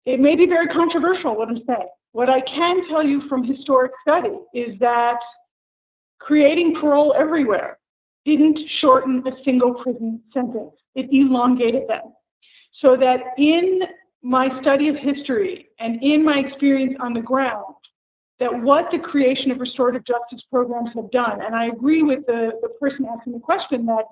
it may be very controversial what I'm saying. What I can tell you from historic study is that creating parole everywhere didn't shorten a single prison sentence. It elongated them. So that in my study of history and in my experience on the ground, that what the creation of restorative justice programs have done, and I agree with the person asking the question, that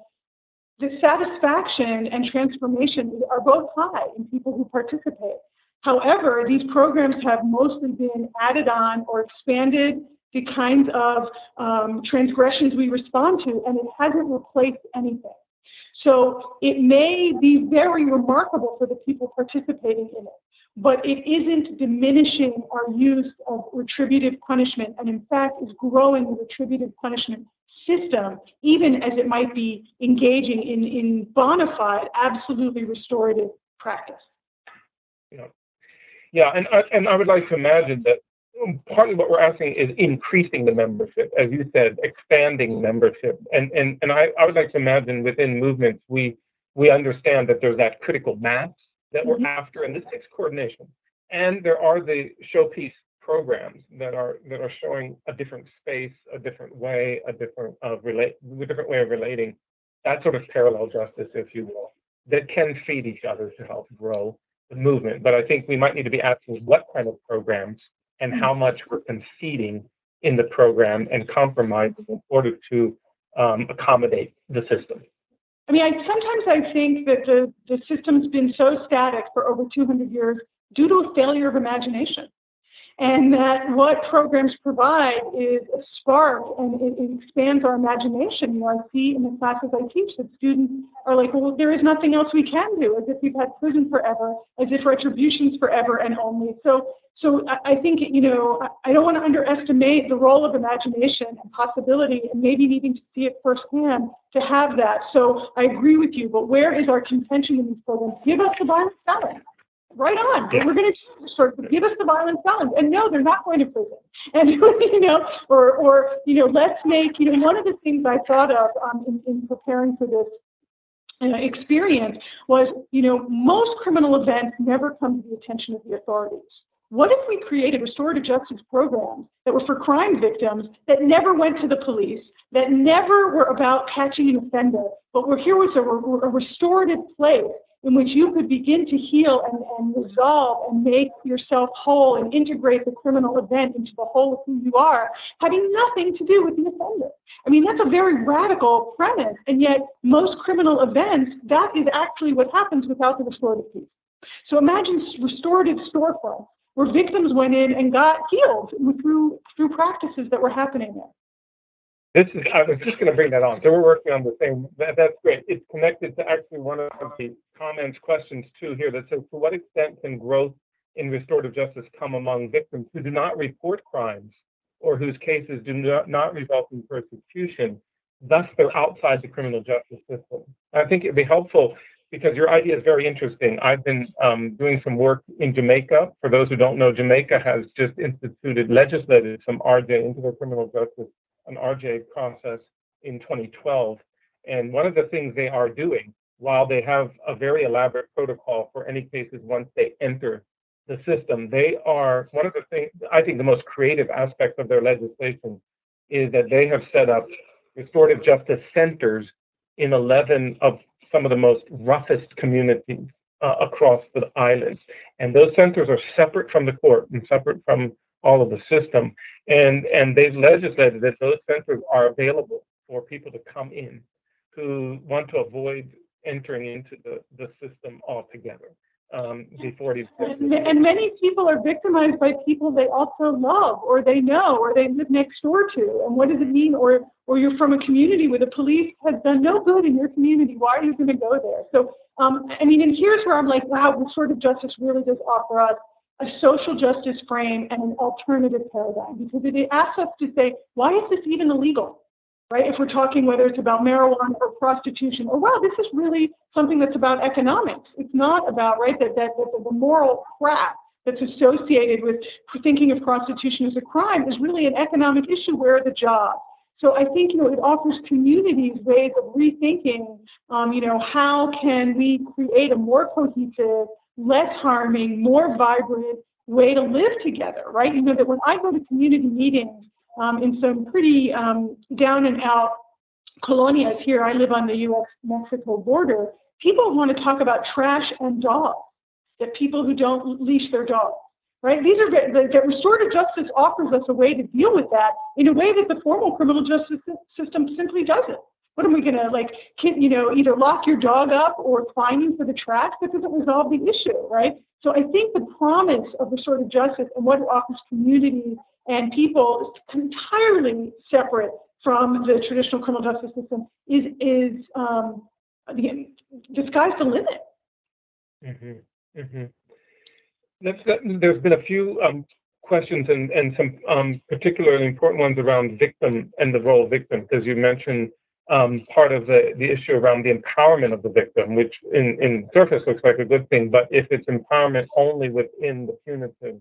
the satisfaction and transformation are both high in people who participate. However, these programs have mostly been added on or expanded the kinds of transgressions we respond to, and it hasn't replaced anything. So it may be very remarkable for the people participating in it, but it isn't diminishing our use of retributive punishment, and in fact is growing the retributive punishment system, even as it might be engaging in bona fide, absolutely restorative practice. Yeah, and I would like to imagine that partly what we're asking is increasing the membership, as you said, expanding membership. And I would like to imagine within movements, we understand that there's that critical mass that we're after, and this takes coordination. And there are the showpiece programs that are showing a different space, a different way, a different way of relating, that sort of parallel justice, if you will, that can feed each other to help grow the movement. But I think we might need to be asking what kind of programs and how much we're conceding in the program and compromising in order to accommodate the system. I mean, sometimes I think that the system's been so static for over 200 years due to a failure of imagination. And that what programs provide is a spark, and it expands our imagination. You know, I see in the classes I teach that students are like, well, there is nothing else we can do, as if we've had prison forever, as if retribution's forever and only. So I think, you know, I don't want to underestimate the role of imagination and possibility, and maybe needing to see it firsthand to have that. So I agree with you, but where is our contention in these programs? Give us the violent felons. Right on. Yeah. We're going to give us the violent felons. And no, they're not going to prison. And, you know, or you know, let's make, you know, one of the things I thought of in preparing for this experience was, you know, most criminal events never come to the attention of the authorities. What if we created restorative justice programs that were for crime victims that never went to the police, that never were about catching an offender, but here was a restorative place in which you could begin to heal and resolve and make yourself whole and integrate the criminal event into the whole of who you are, having nothing to do with the offender. I mean, that's a very radical premise, and yet most criminal events, that is actually what happens without the restorative piece. So imagine restorative storefronts where victims went in and got healed through practices that were happening there. I was just going to bring that on. So we're working on the same. That's great. It's connected to actually one of the comments, questions too here that says, to what extent can growth in restorative justice come among victims who do not report crimes or whose cases do not result in persecution? Thus, they're outside the criminal justice system. I think it'd be helpful because your idea is very interesting. I've been doing some work in Jamaica. For those who don't know, Jamaica has just legislated some RJ into their criminal justice an RJ process in 2012. And one of the things they are doing, while they have a very elaborate protocol for any cases once they enter the system, they are, one of the things, I think the most creative aspects of their legislation is that they have set up restorative justice centers in 11 of some of the most roughest communities across the island. And those centers are separate from the court and separate from all of the system. And they've legislated that those centers are available for people to come in who want to avoid entering into the system altogether. Before these and many people are victimized by people they also love, or they know, or they live next door to. And what does it mean? Or you're from a community where the police has done no good in your community. Why are you going to go there? So, I mean, and here's where I'm like, wow, restorative justice really does offer us a social justice frame and an alternative paradigm, because it asks us to say, why is this even illegal? Right? If we're talking whether it's about marijuana or prostitution, or wow, this is really something that's about economics. It's not about, right, that the moral crap that's associated with thinking of prostitution as a crime is really an economic issue. Where are the jobs? So I think, it offers communities ways of rethinking, how can we create a more cohesive, less harming, more vibrant way to live together, right? That when I go to community meetings, in some pretty down and out colonias here, I live on the U.S.-Mexico border, people want to talk about trash and dogs, that people who don't leash their dogs, right? These are that restorative justice offers us a way to deal with that in a way that the formal criminal justice system simply doesn't. What are we going to, either lock your dog up or fine you for the trash? That doesn't resolve the issue, right? So I think the promise of restorative justice and what it offers communities and people is entirely separate from the traditional criminal justice system. Is the sky's the limit. Mm-hmm. Mm-hmm. There's been a few questions and some particularly important ones around victim and the role of victim, because you mentioned part of the issue around the empowerment of the victim, which in surface looks like a good thing, but if it's empowerment only within the punitive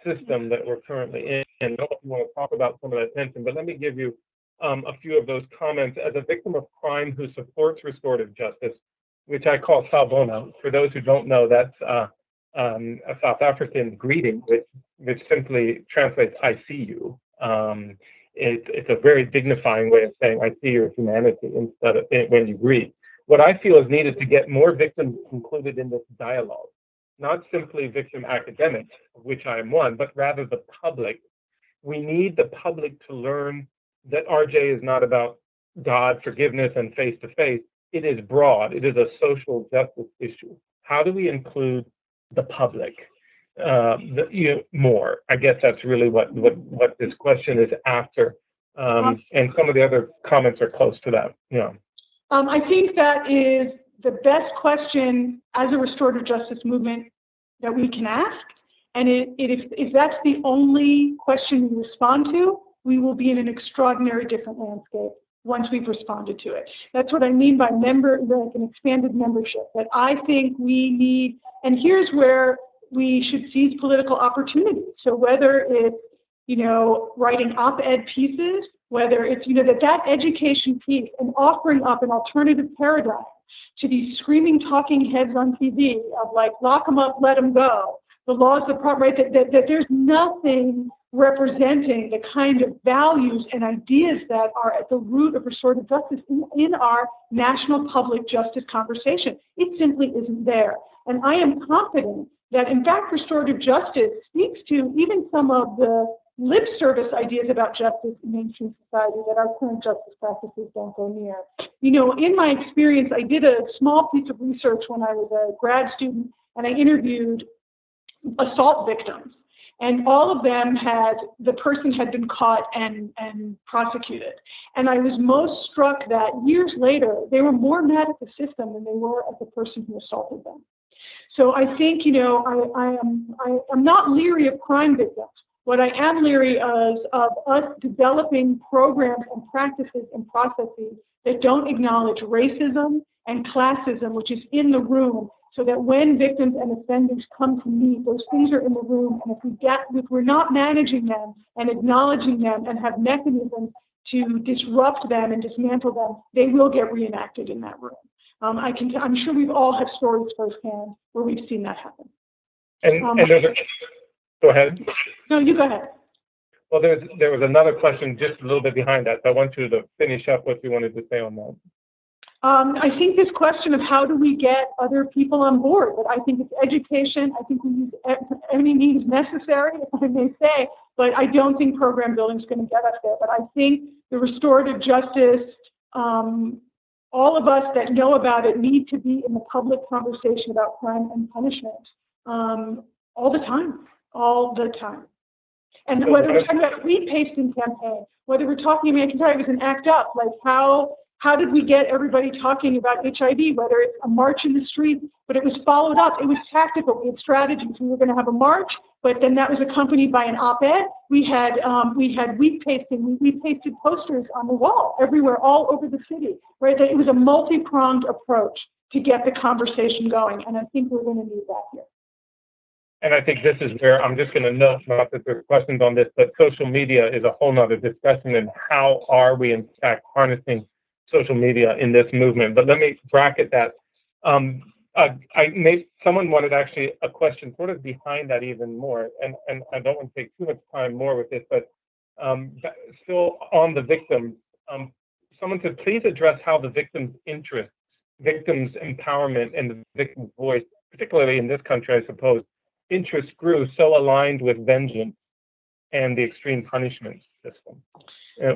system that we're currently in, and I don't know if you want to talk about some of that tension, but let me give you a few of those comments. As a victim of crime who supports restorative justice, which I call Salbona, for those who don't know, that's a South African greeting, which simply translates "I see you." It's a very dignifying way of saying "I see your humanity" instead of when you greet. What I feel is needed to get more victims included in this dialogue, not simply victim academics, of which I am one, but rather the public. We need the public to learn that RJ is not about God, forgiveness, and face-to-face. It is broad. It is a social justice issue. How do we include the public more? I guess that's really what this question is after. And some of the other comments are close to that. Yeah. I think that is the best question as a restorative justice movement that we can ask. And if that's the only question we respond to, we will be in an extraordinary different landscape once we've responded to it. That's what I mean by an expanded membership, that I think we need, and here's where we should seize political opportunities. So whether it's, writing op-ed pieces, whether it's, that education piece and offering up an alternative paradigm to these screaming talking heads on TV of like, lock them up, let them go. The laws of property, right? That there's nothing representing the kind of values and ideas that are at the root of restorative justice in our national public justice conversation. It simply isn't there. And I am confident that, in fact, restorative justice speaks to even some of the lip service ideas about justice in mainstream society that our current justice practices don't go near. In my experience, I did a small piece of research when I was a grad student, and I interviewed assault victims. And all of them the person had been caught and prosecuted. And I was most struck that years later, they were more mad at the system than they were at the person who assaulted them. So I think, I'm not leery of crime victims. What I am leery of us developing programs and practices and processes that don't acknowledge racism and classism, which is in the room, so that when victims and offenders come to meet, those things are in the room. And if we're not managing them and acknowledging them and have mechanisms to disrupt them and dismantle them, they will get reenacted in that room. I'm sure we've all had stories firsthand where we've seen that happen. And there's go ahead. No, you go ahead. Well, there was another question just a little bit behind that. So I want you to finish up what you wanted to say on that. I think this question of how do we get other people on board, but I think it's education. I think we use any means necessary, if I may say, but I don't think program building is going to get us there. But I think the restorative justice, all of us that know about it need to be in the public conversation about crime and punishment all the time. And whether we're talking about a weed pasting campaign, whether we're talking, I can tell you it was an act up, like how did we get everybody talking about HIV, whether it's a march in the street, but it was followed up. It was tactical. We had strategies. We were going to have a march, but then that was accompanied by an op-ed. We had weed pasting. We pasted posters on the wall everywhere, all over the city, right? It was a multi-pronged approach to get the conversation going, and I think we're going to need that here. And I think this is where I'm just going to note, not that there's questions on this, but social media is a whole nother discussion, and how are we in fact harnessing social media in this movement. But let me bracket that. Someone wanted actually a question sort of behind that even more, and I don't want to take too much time more with this, but still on the victims, someone said, please address how the victim's interests, victims' empowerment, and the victim's voice, particularly in this country, I suppose, interest grew so aligned with vengeance and the extreme punishment system.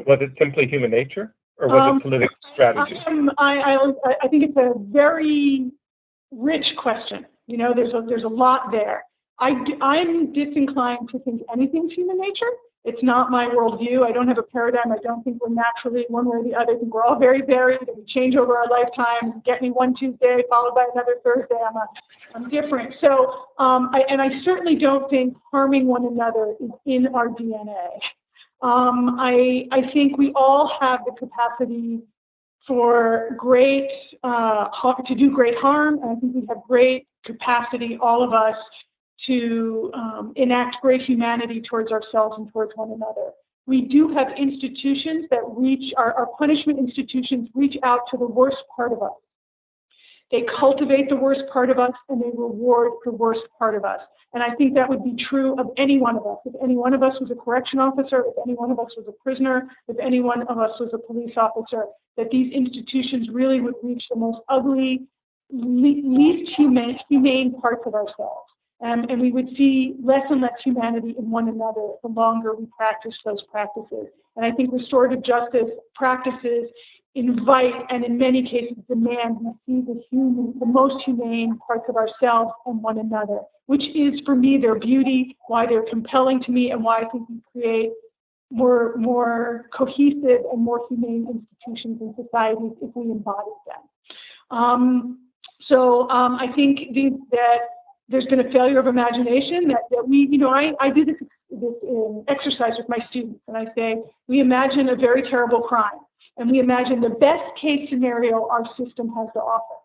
Was it simply human nature, or was it political strategy? I think it's a very rich question. You know, there's a lot there. I'm disinclined to think anything's human nature. It's not my worldview. I don't have a paradigm. I don't think we're naturally one way or the other. I think we're all very varied, and we change over our lifetime. Get me one Tuesday followed by another Thursday. I'm different. So, I certainly don't think harming one another is in our DNA. I think we all have the capacity for to do great harm, and I think we have great capacity, all of us, to enact great humanity towards ourselves and towards one another. We do have institutions that our punishment institutions reach out to the worst part of us. They cultivate the worst part of us, and they reward the worst part of us. And I think that would be true of any one of us. If any one of us was a correction officer, if any one of us was a prisoner, if any one of us was a police officer, that these institutions really would reach the most ugly, least humane parts of ourselves. And we would see less and less humanity in one another the longer we practice those practices. And I think restorative justice practices invite and in many cases demand we see the most humane parts of ourselves and one another, which is for me their beauty, why they're compelling to me, and why I think we create more cohesive and more humane institutions and societies if we embody them. I think that there's been a failure of imagination that we, I do this exercise with my students, and I say, we imagine a very terrible crime, and we imagine the best case scenario our system has to offer.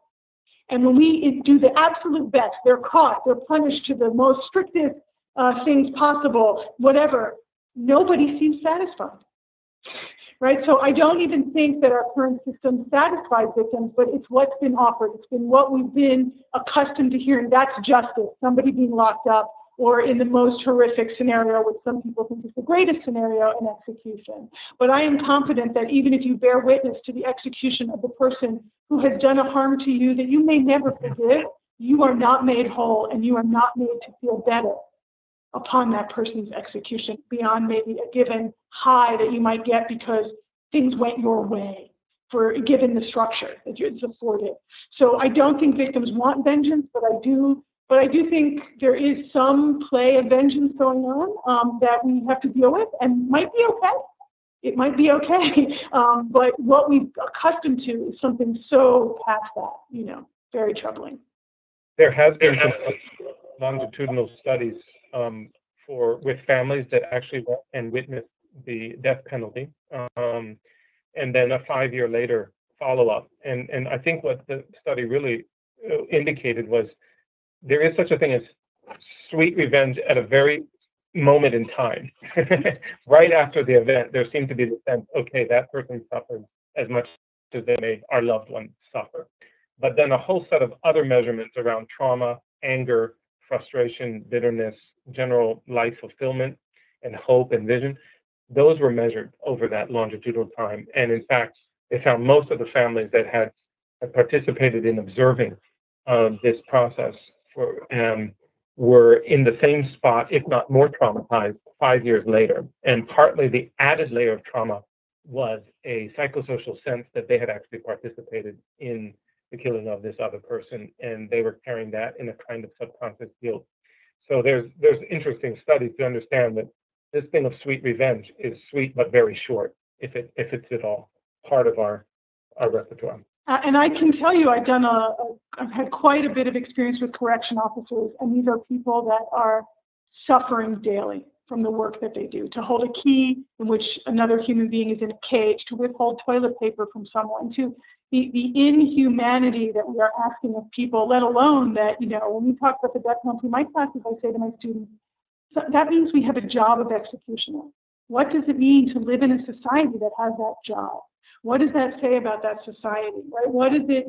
And when we do the absolute best, they're caught, they're punished to the most strictest things possible, whatever, nobody seems satisfied. Right? So I don't even think that our current system satisfies victims, but it's what's been offered. It's been what we've been accustomed to hearing. That's justice, somebody being locked up, or in the most horrific scenario, which some people think is the greatest scenario, an execution. But I am confident that even if you bear witness to the execution of the person who has done a harm to you that you may never forgive, you are not made whole, and you are not made to feel better upon that person's execution, beyond maybe a given high that you might get because things went your way, given the structure that it's afforded. So I don't think victims want vengeance, but I do think there is some play of vengeance going on that we have to deal with, and might be okay. It might be okay, but what we've accustomed to is something so past that, very troubling. There has been some longitudinal studies with families that actually went and witnessed the death penalty, and then a 5-year later follow-up. And I think what the study really indicated was there is such a thing as sweet revenge at a very moment in time. Right after the event, there seemed to be the sense, okay, that person suffered as much as they made our loved one suffer. But then a whole set of other measurements around trauma, anger, frustration, bitterness, general life fulfillment, and hope and vision, those were measured over that longitudinal time. And in fact, they found most of the families that had participated in observing this process were in the same spot, if not more traumatized, 5 years later. And partly the added layer of trauma was a psychosocial sense that they had actually participated in the killing of this other person, and they were carrying that in a kind of subconscious guilt. So there's interesting studies to understand that this thing of sweet revenge is sweet but very short, if it's at all part of our repertoire. And I can tell you, I've had quite a bit of experience with correction officers, and these are people that are suffering daily from the work that they do. To hold a key in which another human being is in a cage, to withhold toilet paper from someone, to the inhumanity that we are asking of people, let alone that, when we talk about the death penalty in my classes, I say to my students, so that means we have a job of executioner. What does it mean to live in a society that has that job? What does that say about that society, right? What is it,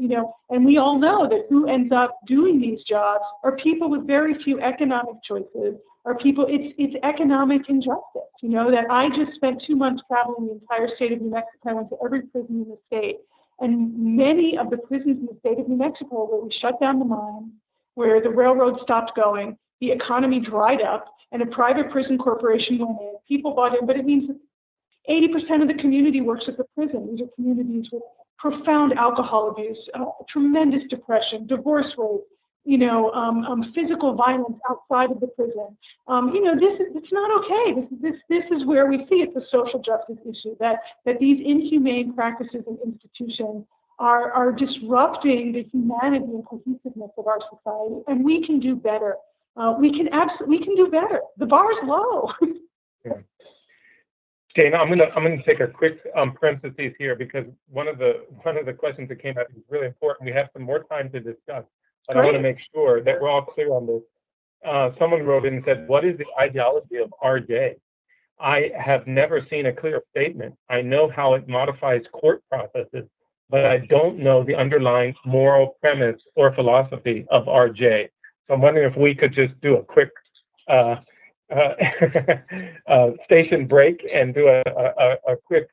and we all know that who ends up doing these jobs are people with very few economic choices, or people, it's economic injustice, that I just spent 2 months traveling the entire state of New Mexico. I went to every prison in the state, and many of the prisons in the state of New Mexico where we shut down the mines, where the railroad stopped going, the economy dried up, and a private prison corporation went in, people bought in, but it means 80% of the community works at the prison. These are communities with profound alcohol abuse, tremendous depression, divorce rates, physical violence outside of the prison. It's not okay. This is where we see it's a social justice issue, that these inhumane practices and institutions are disrupting the humanity and cohesiveness of our society, and we can do better. We can do better. The bar is low. Yeah. Jane, I'm gonna take a quick parenthesis here, because one of the questions that came out is really important. We have some more time to discuss, but I want to make sure that we're all clear on this. Someone wrote in and said, "What is the ideology of RJ? I have never seen a clear statement. I know how it modifies court processes, but I don't know the underlying moral premise or philosophy of RJ." So I'm wondering if we could just do a quick station break and do a quick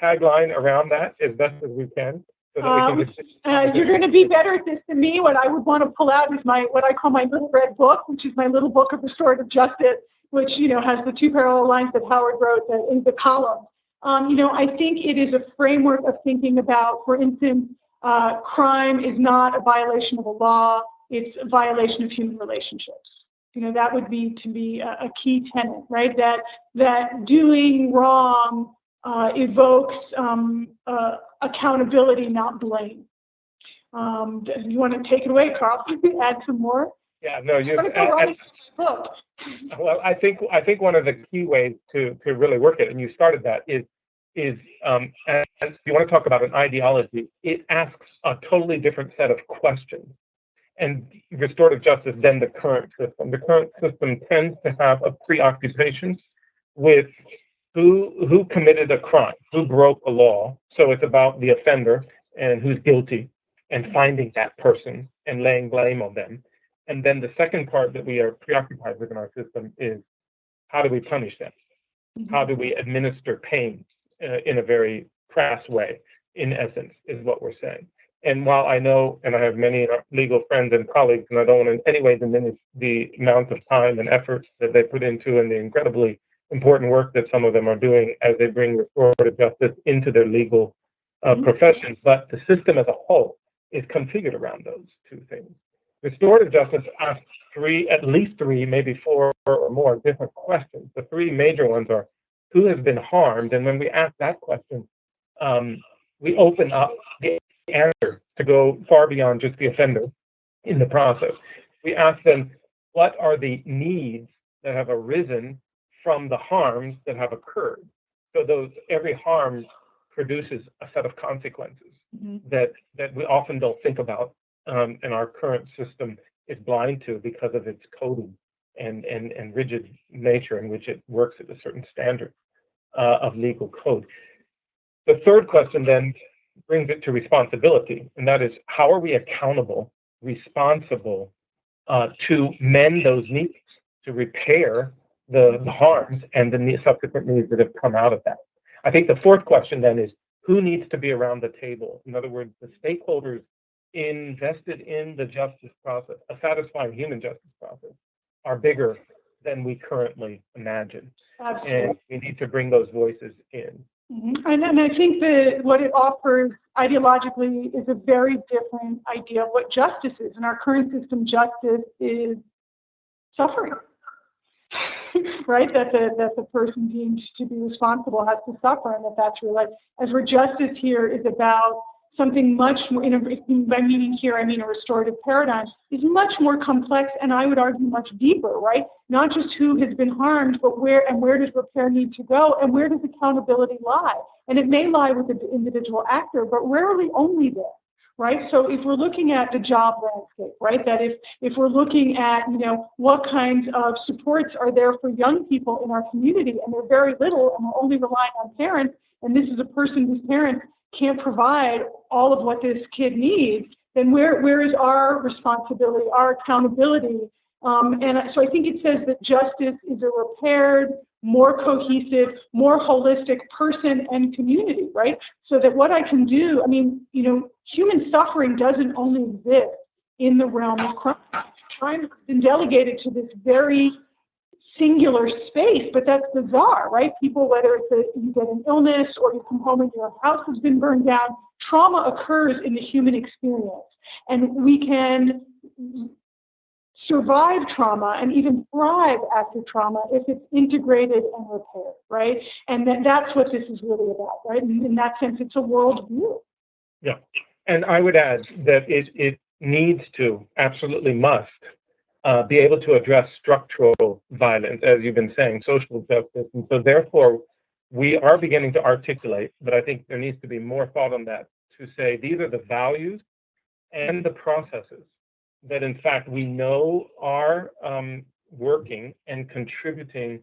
tagline around that as best as we can. So that we can you're going to be better at this than me. What I would want to pull out is what I call my little red book, which is my little book of restorative justice, which has the 2 parallel lines that Howard wrote in the column. I think it is a framework of thinking about, for instance, crime is not a violation of a law. It's a violation of human relationships. That would be to be a key tenet, right? That doing wrong evokes accountability, not blame. You want to take it away, Carl? Add some more? Yeah, no, you. Book. Well, I think one of the key ways to really work it, and you started that, is as you want to talk about an ideology, it asks a totally different set of questions and restorative justice than the current system. The current system tends to have a preoccupation with who committed a crime, who broke a law. So it's about the offender and who's guilty, and finding that person and laying blame on them. And then the second part that we are preoccupied with in our system is, how do we punish them? How do we administer pain in a very crass way, in essence, is what we're saying. And while I know, and I have many legal friends and colleagues, and I don't want to in any way diminish the amount of time and effort that they put into, and the incredibly important work that some of them are doing as they bring restorative justice into their legal professions, but the system as a whole is configured around those 2 things. Restorative justice asks at least three, maybe 4 or more different questions. The 3 major ones are, who has been harmed? And when we ask that question, we open up the answer to go far beyond just the offender in the process. We ask them, what are the needs that have arisen from the harms that have occurred? So every harm produces a set of consequences that we often don't think about, and our current system is blind to because of its coding and rigid nature in which it works at a certain standard of legal code. The third question then brings it to responsibility, and that is, how are we accountable, responsible to mend those needs, to repair the harms and the subsequent needs that have come out of that? I think the fourth question then is, who needs to be around the table? In other words, the stakeholders invested in the justice process, a satisfying human justice process, are bigger than we currently imagine. Absolutely. And we need to bring those voices in. Mm-hmm. And I think that what it offers ideologically is a very different idea of what justice is. In our current system, justice is suffering, right? That the person deemed to be responsible has to suffer, and that's real life. As where justice here is about something much more, by meaning here, I mean a restorative paradigm, is much more complex and I would argue much deeper, right? Not just who has been harmed, but where does repair need to go and where does accountability lie? And it may lie with the individual actor, but rarely only there, right? So if we're looking at the job landscape, right, that if we're looking at, what kinds of supports are there for young people in our community, and they're very little and we're only relying on parents, and this is a person whose parents can't provide all of what this kid needs, then where is our responsibility, our accountability? And so I think it says that justice is a repaired, more cohesive, more holistic person and community, right? So that what I can do, human suffering doesn't only exist in the realm of crime. Crime has been delegated to this very singular space, but that's bizarre, right? People, whether you get an illness or you come home and your house has been burned down, trauma occurs in the human experience. And we can survive trauma and even thrive after trauma if it's integrated and repaired, right? And that's what this is really about, right? And in that sense, it's a worldview. Yeah. And I would add that it needs to, absolutely must, be able to address structural violence, as you've been saying, social justice. And so therefore, we are beginning to articulate, but I think there needs to be more thought on that, to say these are the values and the processes that in fact we know are working and contributing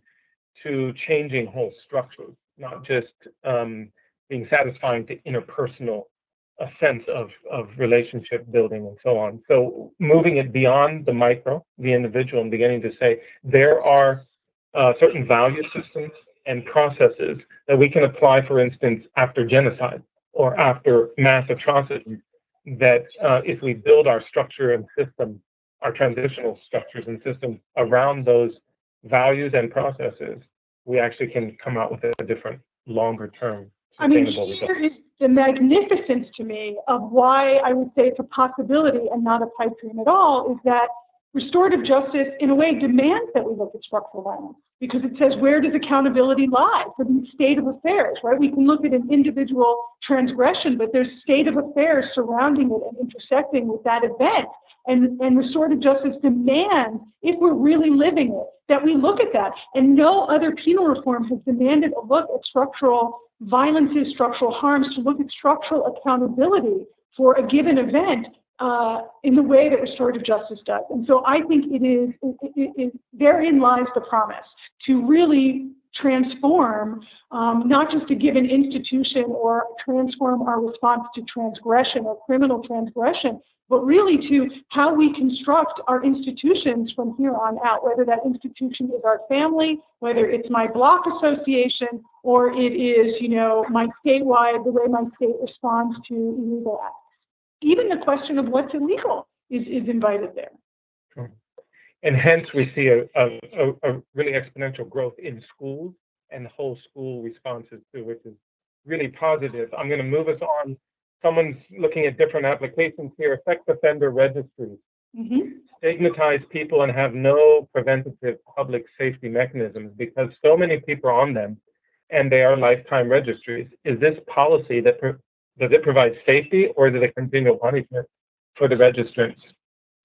to changing whole structures, not just being satisfying to interpersonal a sense of relationship building and so on. So moving it beyond the micro, the individual, and beginning to say there are certain value systems and processes that we can apply, for instance, after genocide or after mass atrocity, that if we build our structure and system, our transitional structures and systems around those values and processes, we actually can come out with a different, longer term sustainable result. Here is the magnificence to me of why I would say it's a possibility and not a pipe dream at all, is that restorative justice, in a way, demands that we look at structural violence, because it says, where does accountability lie for the state of affairs, right? We can look at an individual transgression, but there's state of affairs surrounding it and intersecting with that event. And restorative justice demands, if we're really living it, that we look at that. And no other penal reform has demanded a look at structural violences, structural harms, to look at structural accountability for a given event in the way that restorative justice does. And so I think it is therein lies the promise to really transform not just a given institution or transform our response to transgression or criminal transgression, but really to how we construct our institutions from here on out, whether that institution is our family, whether it's my block association, or it is, my statewide, the way my state responds to illegal acts. Even the question of what's illegal is invited there. Sure. And hence we see a really exponential growth in schools and whole school responses too, which is really positive. I'm going to move us on. Someone's looking at different applications here. Sex offender registries stigmatize people and have no preventative public safety mechanisms because so many people are on them, and they are lifetime registries. Is this policy that does it provide safety, or is it a continual punishment for the registrants?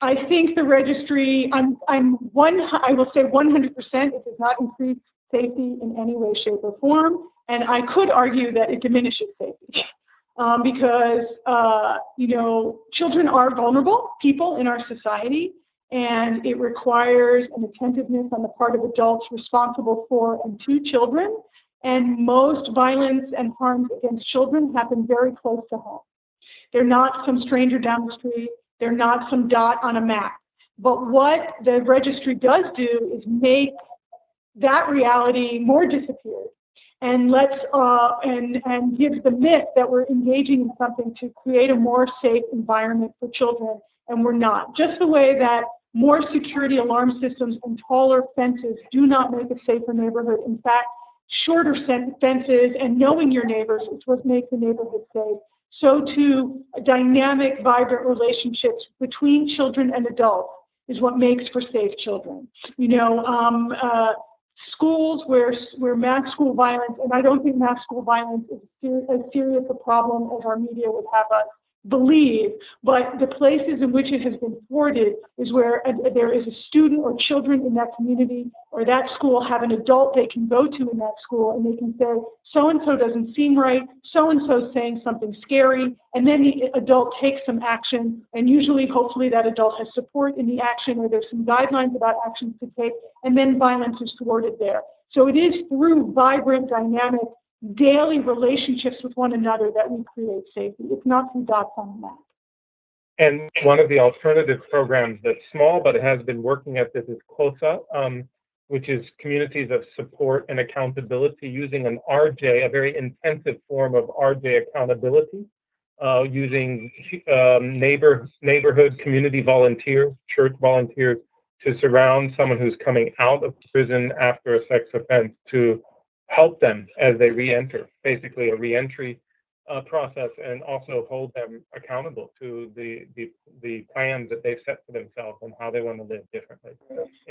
I think the registry, I will say 100%, it does not increase safety in any way, shape, or form, and I could argue that it diminishes safety. Because, children are vulnerable people in our society, and it requires an attentiveness on the part of adults responsible for and to children. And most violence and harms against children happen very close to home. They're not some stranger down the street. They're not some dot on a map. But what the registry does do is make that reality more disappeared, and and gives the myth that we're engaging in something to create a more safe environment for children, and we're not. Just the way that more security alarm systems and taller fences do not make a safer neighborhood. In fact, shorter fences and knowing your neighbors is what makes a neighborhood safe. So too, dynamic, vibrant relationships between children and adults is what makes for safe children. You know, schools where mass school violence, and I don't think mass school violence is as serious a problem as our media would have us believe, but the places in which it has been thwarted is where there is a student or children in that community or that school have an adult they can go to in that school, and they can say, so-and-so doesn't seem right, so-and-so saying something scary, and then the adult takes some action, and usually, hopefully, that adult has support in the action, or there's some guidelines about actions to take, and then violence is thwarted there. So it is through vibrant, dynamic, daily relationships with one another that we create safety. It's not through dots on a map. And one of the alternative programs that's small, but it has been working at this, is CLOSA, which is Communities of Support and Accountability, using an RJ, a very intensive form of RJ accountability, using neighborhood community volunteers, church volunteers, to surround someone who's coming out of prison after a sex offense, to help them as they re-enter, basically a re-entry process, and also hold them accountable to the plans that they've set for themselves and how they want to live differently.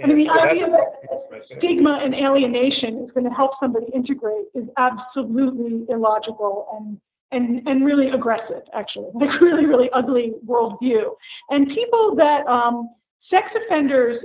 I mean, the idea that stigma and alienation is going to help somebody integrate is absolutely illogical and really aggressive, actually, like really, really ugly worldview. And people that, sex offenders,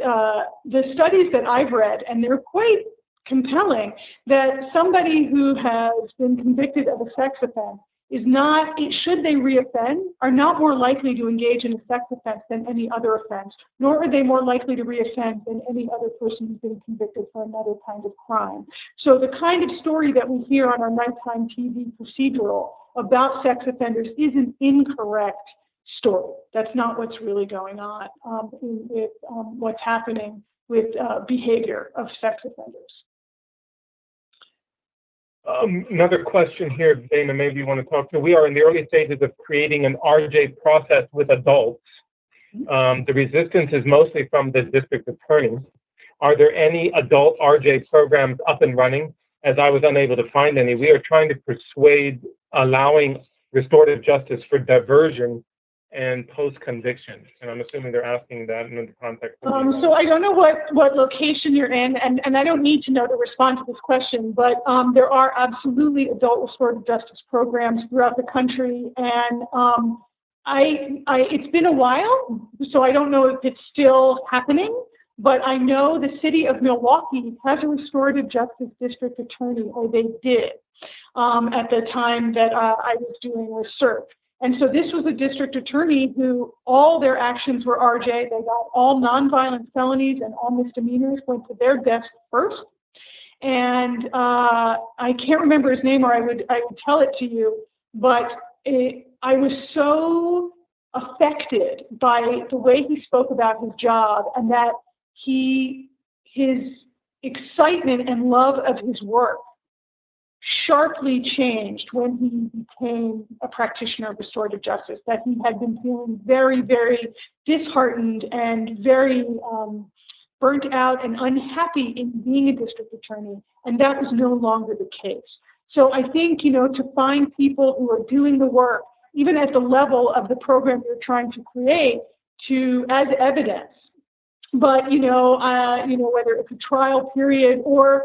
the studies that I've read, and they're quite compelling, that somebody who has been convicted of a sex offense is not, should they reoffend, are not more likely to engage in a sex offense than any other offense, nor are they more likely to reoffend than any other person who's been convicted for another kind of crime. So the kind of story that we hear on our nighttime TV procedural about sex offenders is an incorrect story. That's not what's really going on with what's happening with behavior of sex offenders. Another question here, Dana, maybe you want to talk to. We are in the early stages of creating an RJ process with adults. The resistance is mostly from the district attorney. Are there any adult RJ programs up and running? As I was unable to find any, we are trying to persuade allowing restorative justice for diversion and post-conviction. And I'm assuming they're asking that in the context of so I don't know what location you're in, and I don't need to know to respond to this question, but there are absolutely adult restorative justice programs throughout the country, and it's been a while, so I don't know if it's still happening, but I know the city of Milwaukee has a restorative justice district attorney, or they did, at the time that I was doing research. And so this was a district attorney who all their actions were RJ. They got all nonviolent felonies and all misdemeanors went to their desk first. And I can't remember his name, or I would tell it to you, but I was so affected by the way he spoke about his job, and that his excitement and love of his work sharply changed when he became a practitioner of restorative justice, that he had been feeling very, very disheartened and very burnt out and unhappy in being a district attorney, and that was no longer the case. So I think, to find people who are doing the work, even at the level of the program you're trying to create, as evidence, but, whether it's a trial period or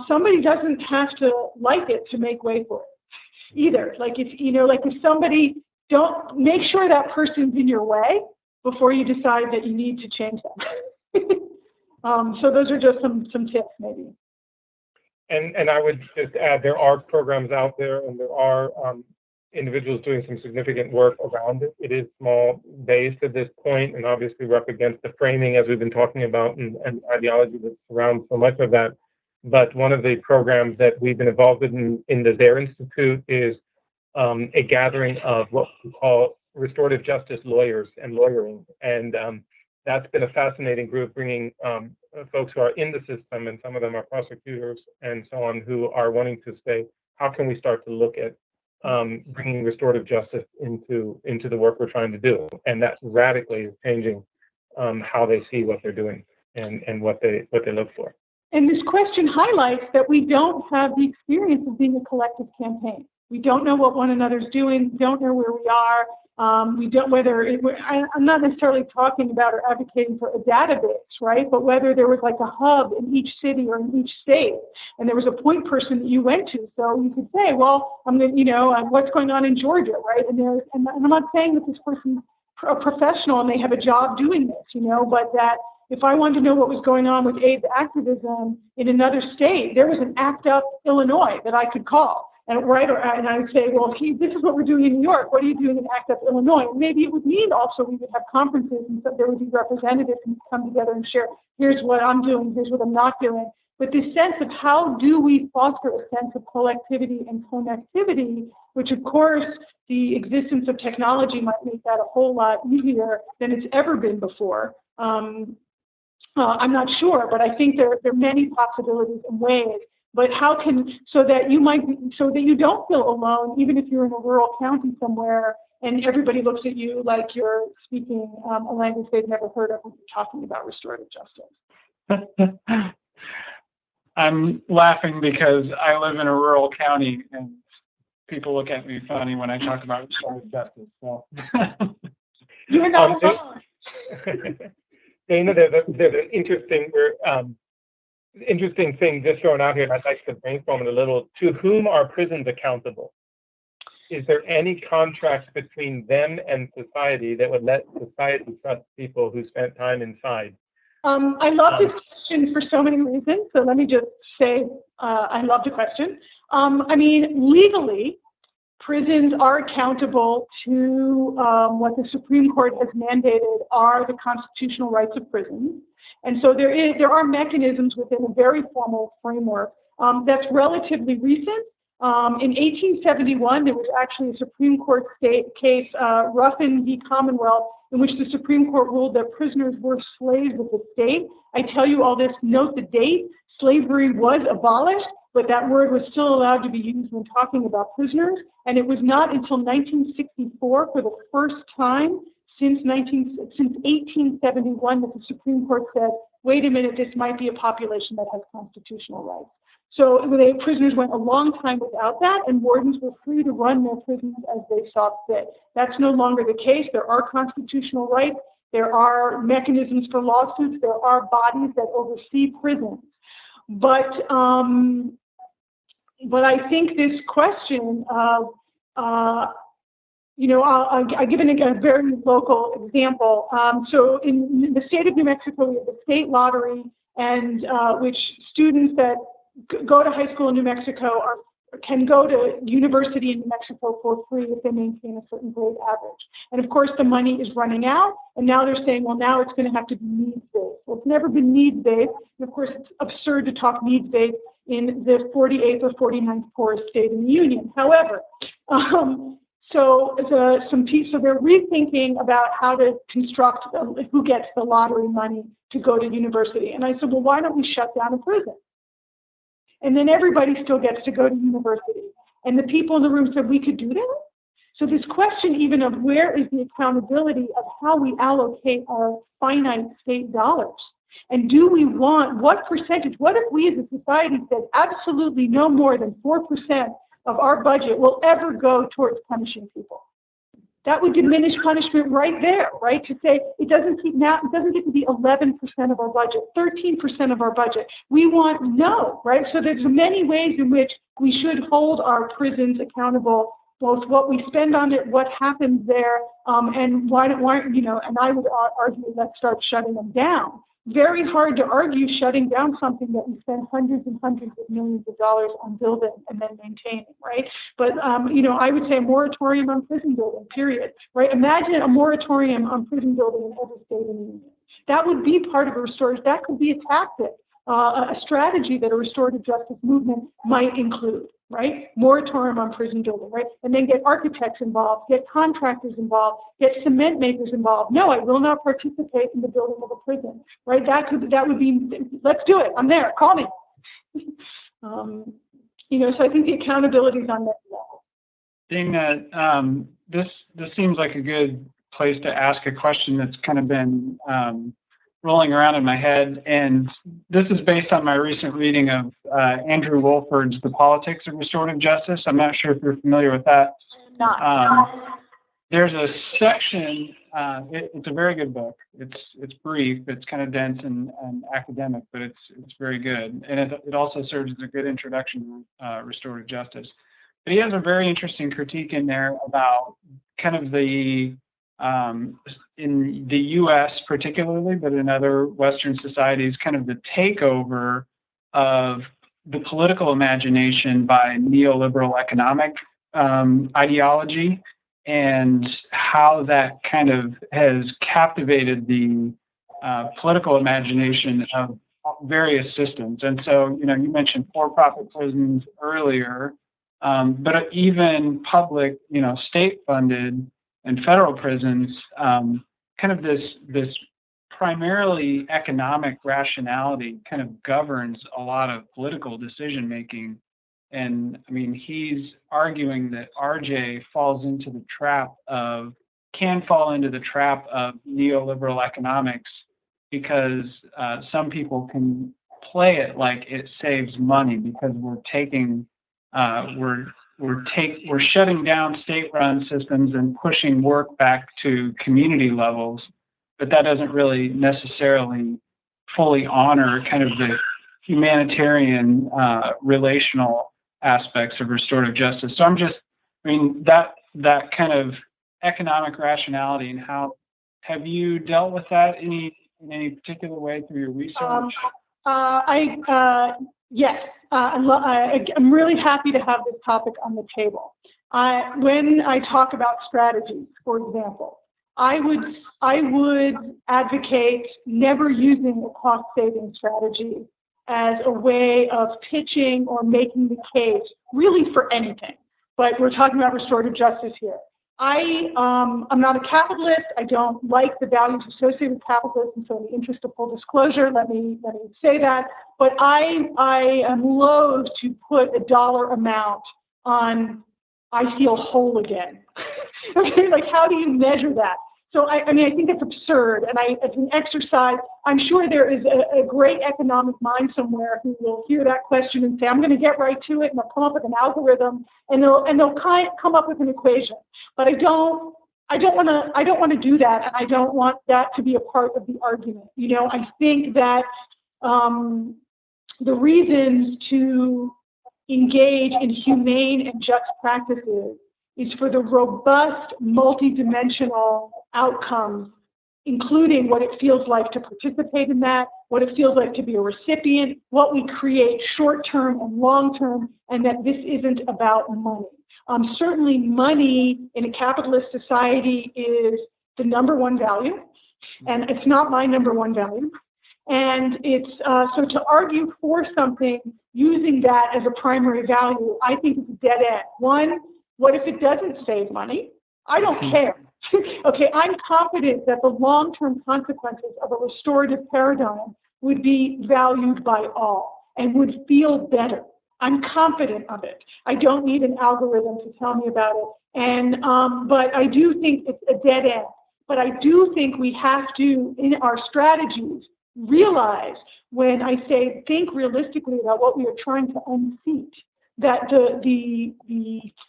somebody doesn't have to like it to make way for it either. Like if somebody, don't make sure that person's in your way before you decide that you need to change them. So those are just some tips maybe. And I would just add, there are programs out there, and there are individuals doing some significant work around it. It is small based at this point, and obviously we're up against the framing, as we've been talking about, and ideology that surrounds so much of that. But one of the programs that we've been involved in the Zehr Institute is a gathering of what we call restorative justice lawyers and lawyering. And that's been a fascinating group, bringing folks who are in the system, and some of them are prosecutors and so on, who are wanting to say, how can we start to look at bringing restorative justice into the work we're trying to do? And that radically is changing how they see what they're doing and what they look for. And this question highlights that we don't have the experience of being a collective campaign. We don't know what one another's doing, don't know where we are. We don't, I'm not necessarily talking about or advocating for a database, right? But whether there was like a hub in each city or in each state, and there was a point person that you went to, so you could say, well, I'm going to, what's going on in Georgia, right? And I'm not saying that this person's a professional and they have a job doing this, but that if I wanted to know what was going on with AIDS activism in another state, there was an ACT UP Illinois that I could call. And I would say, well, this is what we're doing in New York. What are you doing in ACT UP Illinois? Maybe it would mean also we would have conferences and so there would be representatives who come together and share, here's what I'm doing, here's what I'm not doing. But this sense of how do we foster a sense of collectivity and connectivity, which of course the existence of technology might make that a whole lot easier than it's ever been before. I'm not sure, but I think there are many possibilities and ways. But how so that you don't feel alone, even if you're in a rural county somewhere and everybody looks at you like you're speaking a language they've never heard of when you're talking about restorative justice. I'm laughing because I live in a rural county and people look at me funny when I talk about restorative justice. So. You're not alone. Dana, there's an interesting thing just thrown out here, and I'd like to brainstorm it a little. To whom are prisons accountable? Is there any contract between them and society that would let society trust people who spent time inside? I love this question for so many reasons. So let me just say I love the question. Legally, prisons are accountable to what the Supreme Court has mandated are the constitutional rights of prisons. And so there are mechanisms within a very formal framework that's relatively recent. In 1871, there was actually a Supreme Court case, Ruffin v. Commonwealth, in which the Supreme Court ruled that prisoners were slaves of the state. I tell you all this, note the date. Slavery was abolished, but that word was still allowed to be used when talking about prisoners. And it was not until 1964, for the first time since 1871, that the Supreme Court said, wait a minute, this might be a population that has constitutional rights. So prisoners went a long time without that, and wardens were free to run their prisons as they saw fit. That's no longer the case. There are constitutional rights. There are mechanisms for lawsuits. There are bodies that oversee prisons. But I think this question of, I'll give a very local example. So in the state of New Mexico, we have the state lottery, and which students that go to high school in New Mexico can go to university in New Mexico for free if they maintain a certain grade average. And of course, the money is running out, and now they're saying, well, now it's going to have to be needs-based. Well, it's never been needs-based. And of course, it's absurd to talk needs-based in the 48th or 49th poorest state in the union. However, so they're rethinking about how to construct who gets the lottery money to go to university. And I said, well, why don't we shut down a prison? And then everybody still gets to go to university. And the people in the room said, we could do that? So this question even of where is the accountability of how we allocate our finite state dollars? And do we want, what percentage, what if we as a society said absolutely no more than 4% of our budget will ever go towards punishing people? That would diminish punishment right there, right? To say it doesn't get to be 11% of our budget, 13% of our budget. We want no, right? So there's many ways in which we should hold our prisons accountable, both what we spend on it, what happens there, and and I would argue let's start shutting them down. very hard to argue shutting down something that we spend hundreds and hundreds of millions of dollars on building and then maintaining, right? But, I would say a moratorium on prison building, period, right? Imagine a moratorium on prison building in every state in the union. That would be part of a restorative, that could be a tactic, a strategy that a restorative justice movement might include, right? Moratorium on prison building, right? And then get architects involved, get contractors involved, get cement makers involved. No, I will not participate in the building of a prison, right? That would be, let's do it. I'm there. Call me. So I think the accountability is on that level. Dana, this seems like a good place to ask a question that's kind of been rolling around in my head, and this is based on my recent reading of Andrew Wolford's The Politics of Restorative Justice. I'm not sure if you're familiar with that. There's a section, it's a very good book. It's brief, it's kind of dense and academic, but it's very good. And it also serves as a good introduction to restorative justice. But he has a very interesting critique in there about kind of the in the U.S. particularly, but in other Western societies, kind of the takeover of the political imagination by neoliberal economic ideology, and how that kind of has captivated the political imagination of various systems. And so, you mentioned for-profit prisons earlier, but even public, state-funded and federal prisons, kind of this primarily economic rationality kind of governs a lot of political decision making. And I mean, he's arguing that RJ can fall into the trap of neoliberal economics because some people can play it like it saves money because we're shutting down state-run systems and pushing work back to community levels, but that doesn't really necessarily fully honor kind of the humanitarian relational aspects of restorative justice. So that kind of economic rationality, and how have you dealt with that in any particular way through your research? Yes, I'm really happy to have this topic on the table. When I talk about strategies, for example, I would advocate never using a cost-saving strategy as a way of pitching or making the case really for anything. But we're talking about restorative justice here. I'm not a capitalist. I don't like the values associated with capitalism. So in the interest of full disclosure, let me say that. But I am loath to put a dollar amount on I feel whole again. Okay, like how do you measure that? So I think it's absurd, and it's an exercise. I'm sure there is a great economic mind somewhere who will hear that question and say, I'm going to get right to it, and they'll come up with an algorithm, and they'll come up with an equation. But I don't want to do that, and I don't want that to be a part of the argument. I think that the reasons to engage in humane and just practices is for the robust, multidimensional outcomes, including what it feels like to participate in that, what it feels like to be a recipient, what we create short-term and long-term, and that this isn't about money. Certainly money in a capitalist society is the number one value, and it's not my number one value. And it's so to argue for something using that as a primary value, I think is a dead end. One, what if it doesn't save money? I don't care. Okay, I'm confident that the long-term consequences of a restorative paradigm would be valued by all and would feel better. I'm confident of it. I don't need an algorithm to tell me about it. And but I do think it's a dead end. But I do think we have to, in our strategies, realize when I say think realistically about what we are trying to unseat, that the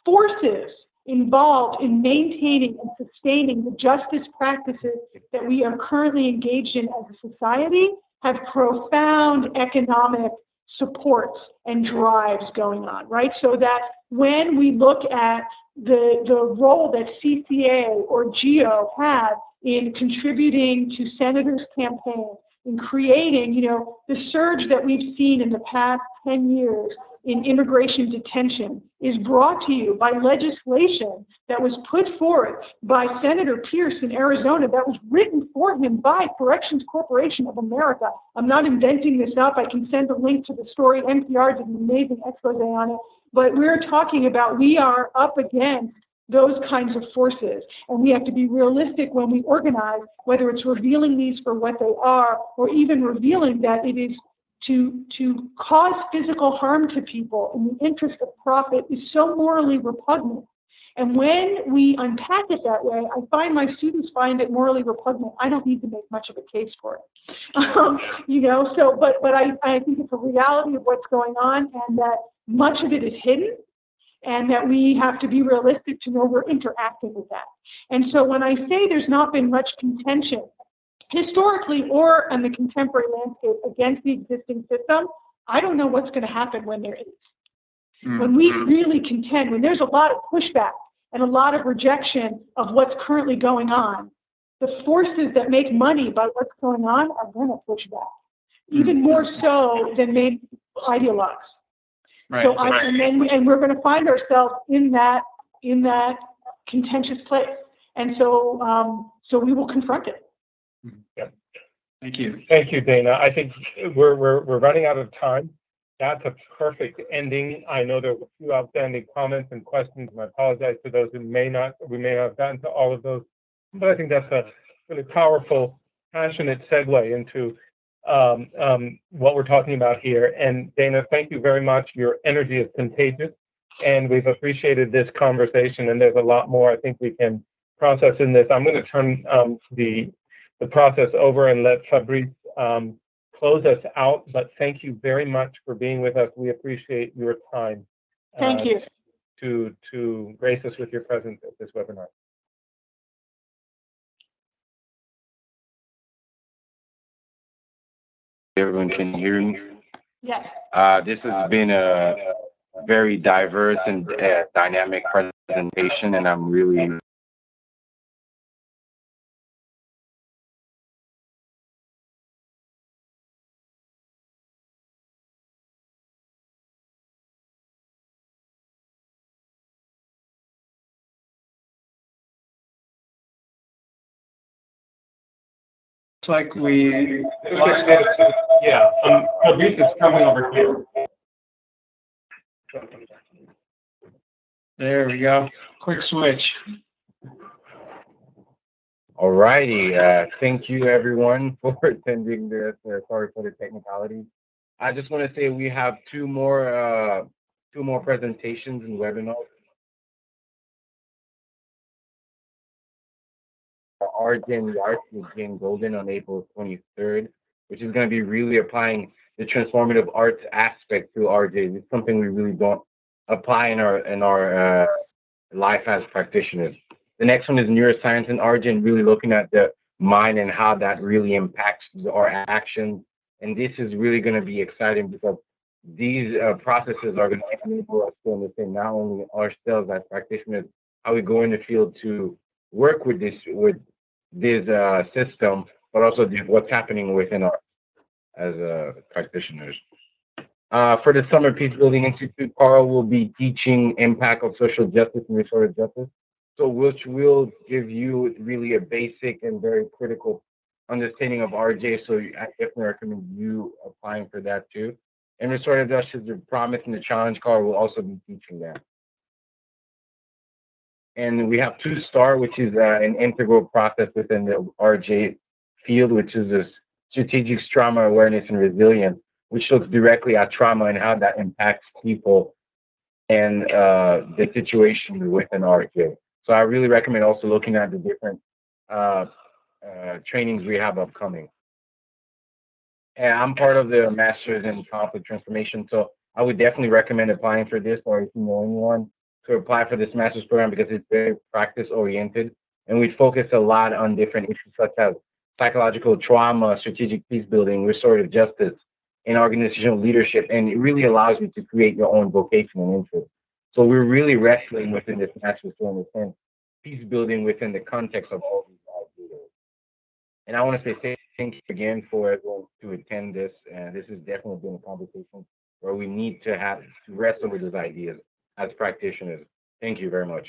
forces involved in maintaining and sustaining the justice practices that we are currently engaged in as a society have profound economic supports and drives going on, right? So that when we look at the role that CCA or GEO have in contributing to senators' campaigns, in creating, the surge that we've seen in the past 10 years in immigration detention is brought to you by legislation that was put forth by Senator Pierce in Arizona, that was written for him by Corrections Corporation of America. I'm not inventing this up. I can send a link to the story. NPR did an amazing expose on it. But we're talking about, we are up against those kinds of forces, and we have to be realistic when we organize, whether it's revealing these for what they are, or even revealing that it is to cause physical harm to people in the interest of profit is so morally repugnant. And when we unpack it that way, I find my students find it morally repugnant. I don't need to make much of a case for it. But I think it's a reality of what's going on, and that much of it is hidden, and that we have to be realistic to know we're interacting with that. And so when I say there's not been much contention, historically or in the contemporary landscape, against the existing system, I don't know what's going to happen when there is. When we really contend, when there's a lot of pushback and a lot of rejection of what's currently going on, the forces that make money by what's going on are going to push back, even more so than main ideologues. Right. So and we're going to find ourselves in that contentious place, and so we will confront it. Yeah. Thank you. Thank you, Dana. I think we're running out of time. That's a perfect ending. I know there were a few outstanding comments and questions, and I apologize to those we may not have gotten to all of those. But I think that's a really powerful, passionate segue into what we're talking about here. And Dana, thank you very much. Your energy is contagious, and we've appreciated this conversation. And there's a lot more I think we can process in this. I'm going to turn the process over and let Fabrice close us out. But thank you very much for being with us. We appreciate your time. Thank you. To grace us with your presence at this webinar. Everyone can hear me? Yes. This has been a very diverse and dynamic presentation, and I'm really Like we, yeah, Fabrice is coming over here. there we go. Quick switch. all righty. Thank you, everyone, for attending this. Sorry for the technicalities. I just want to say we have two more presentations and webinars. RJ and the Arts with Jane Golden on April 23rd, which is going to be really applying the transformative arts aspect to RJ. It's something we really don't apply in our life as practitioners. The next one is neuroscience and RJ, and really looking at the mind and how that really impacts our actions. And this is really going to be exciting because these processes are going to enable us to understand not only ourselves as practitioners, how we go in the field to work with this system, but also what's happening within us as practitioners. For the Summer Peace Building Institute, Carl will be teaching impact of social justice and restorative justice, so which will give you really a basic and very critical understanding of RJ. So I definitely recommend you applying for that too. And restorative justice, the promise and the challenge, Carl will also be teaching that. And we have 2-STAR, which is an integral process within the RJ field, which is a strategic trauma awareness and resilience, which looks directly at trauma and how that impacts people and the situation within RJ. So I really recommend also looking at the different trainings we have upcoming. And I'm part of the Masters in Conflict Transformation, so I would definitely recommend applying for this, or if you know anyone, to apply for this master's program, because it's very practice oriented, and we focus a lot on different issues such as psychological trauma, strategic peace building, restorative justice, and organizational leadership, and it really allows you to create your own vocation and interest. So we're really wrestling within this master's to understand peace building within the context of all these ideas. And I want to say thank you again for everyone to attend this. And this has definitely been a conversation where we need to wrestle with these ideas as practitioners. Thank you very much.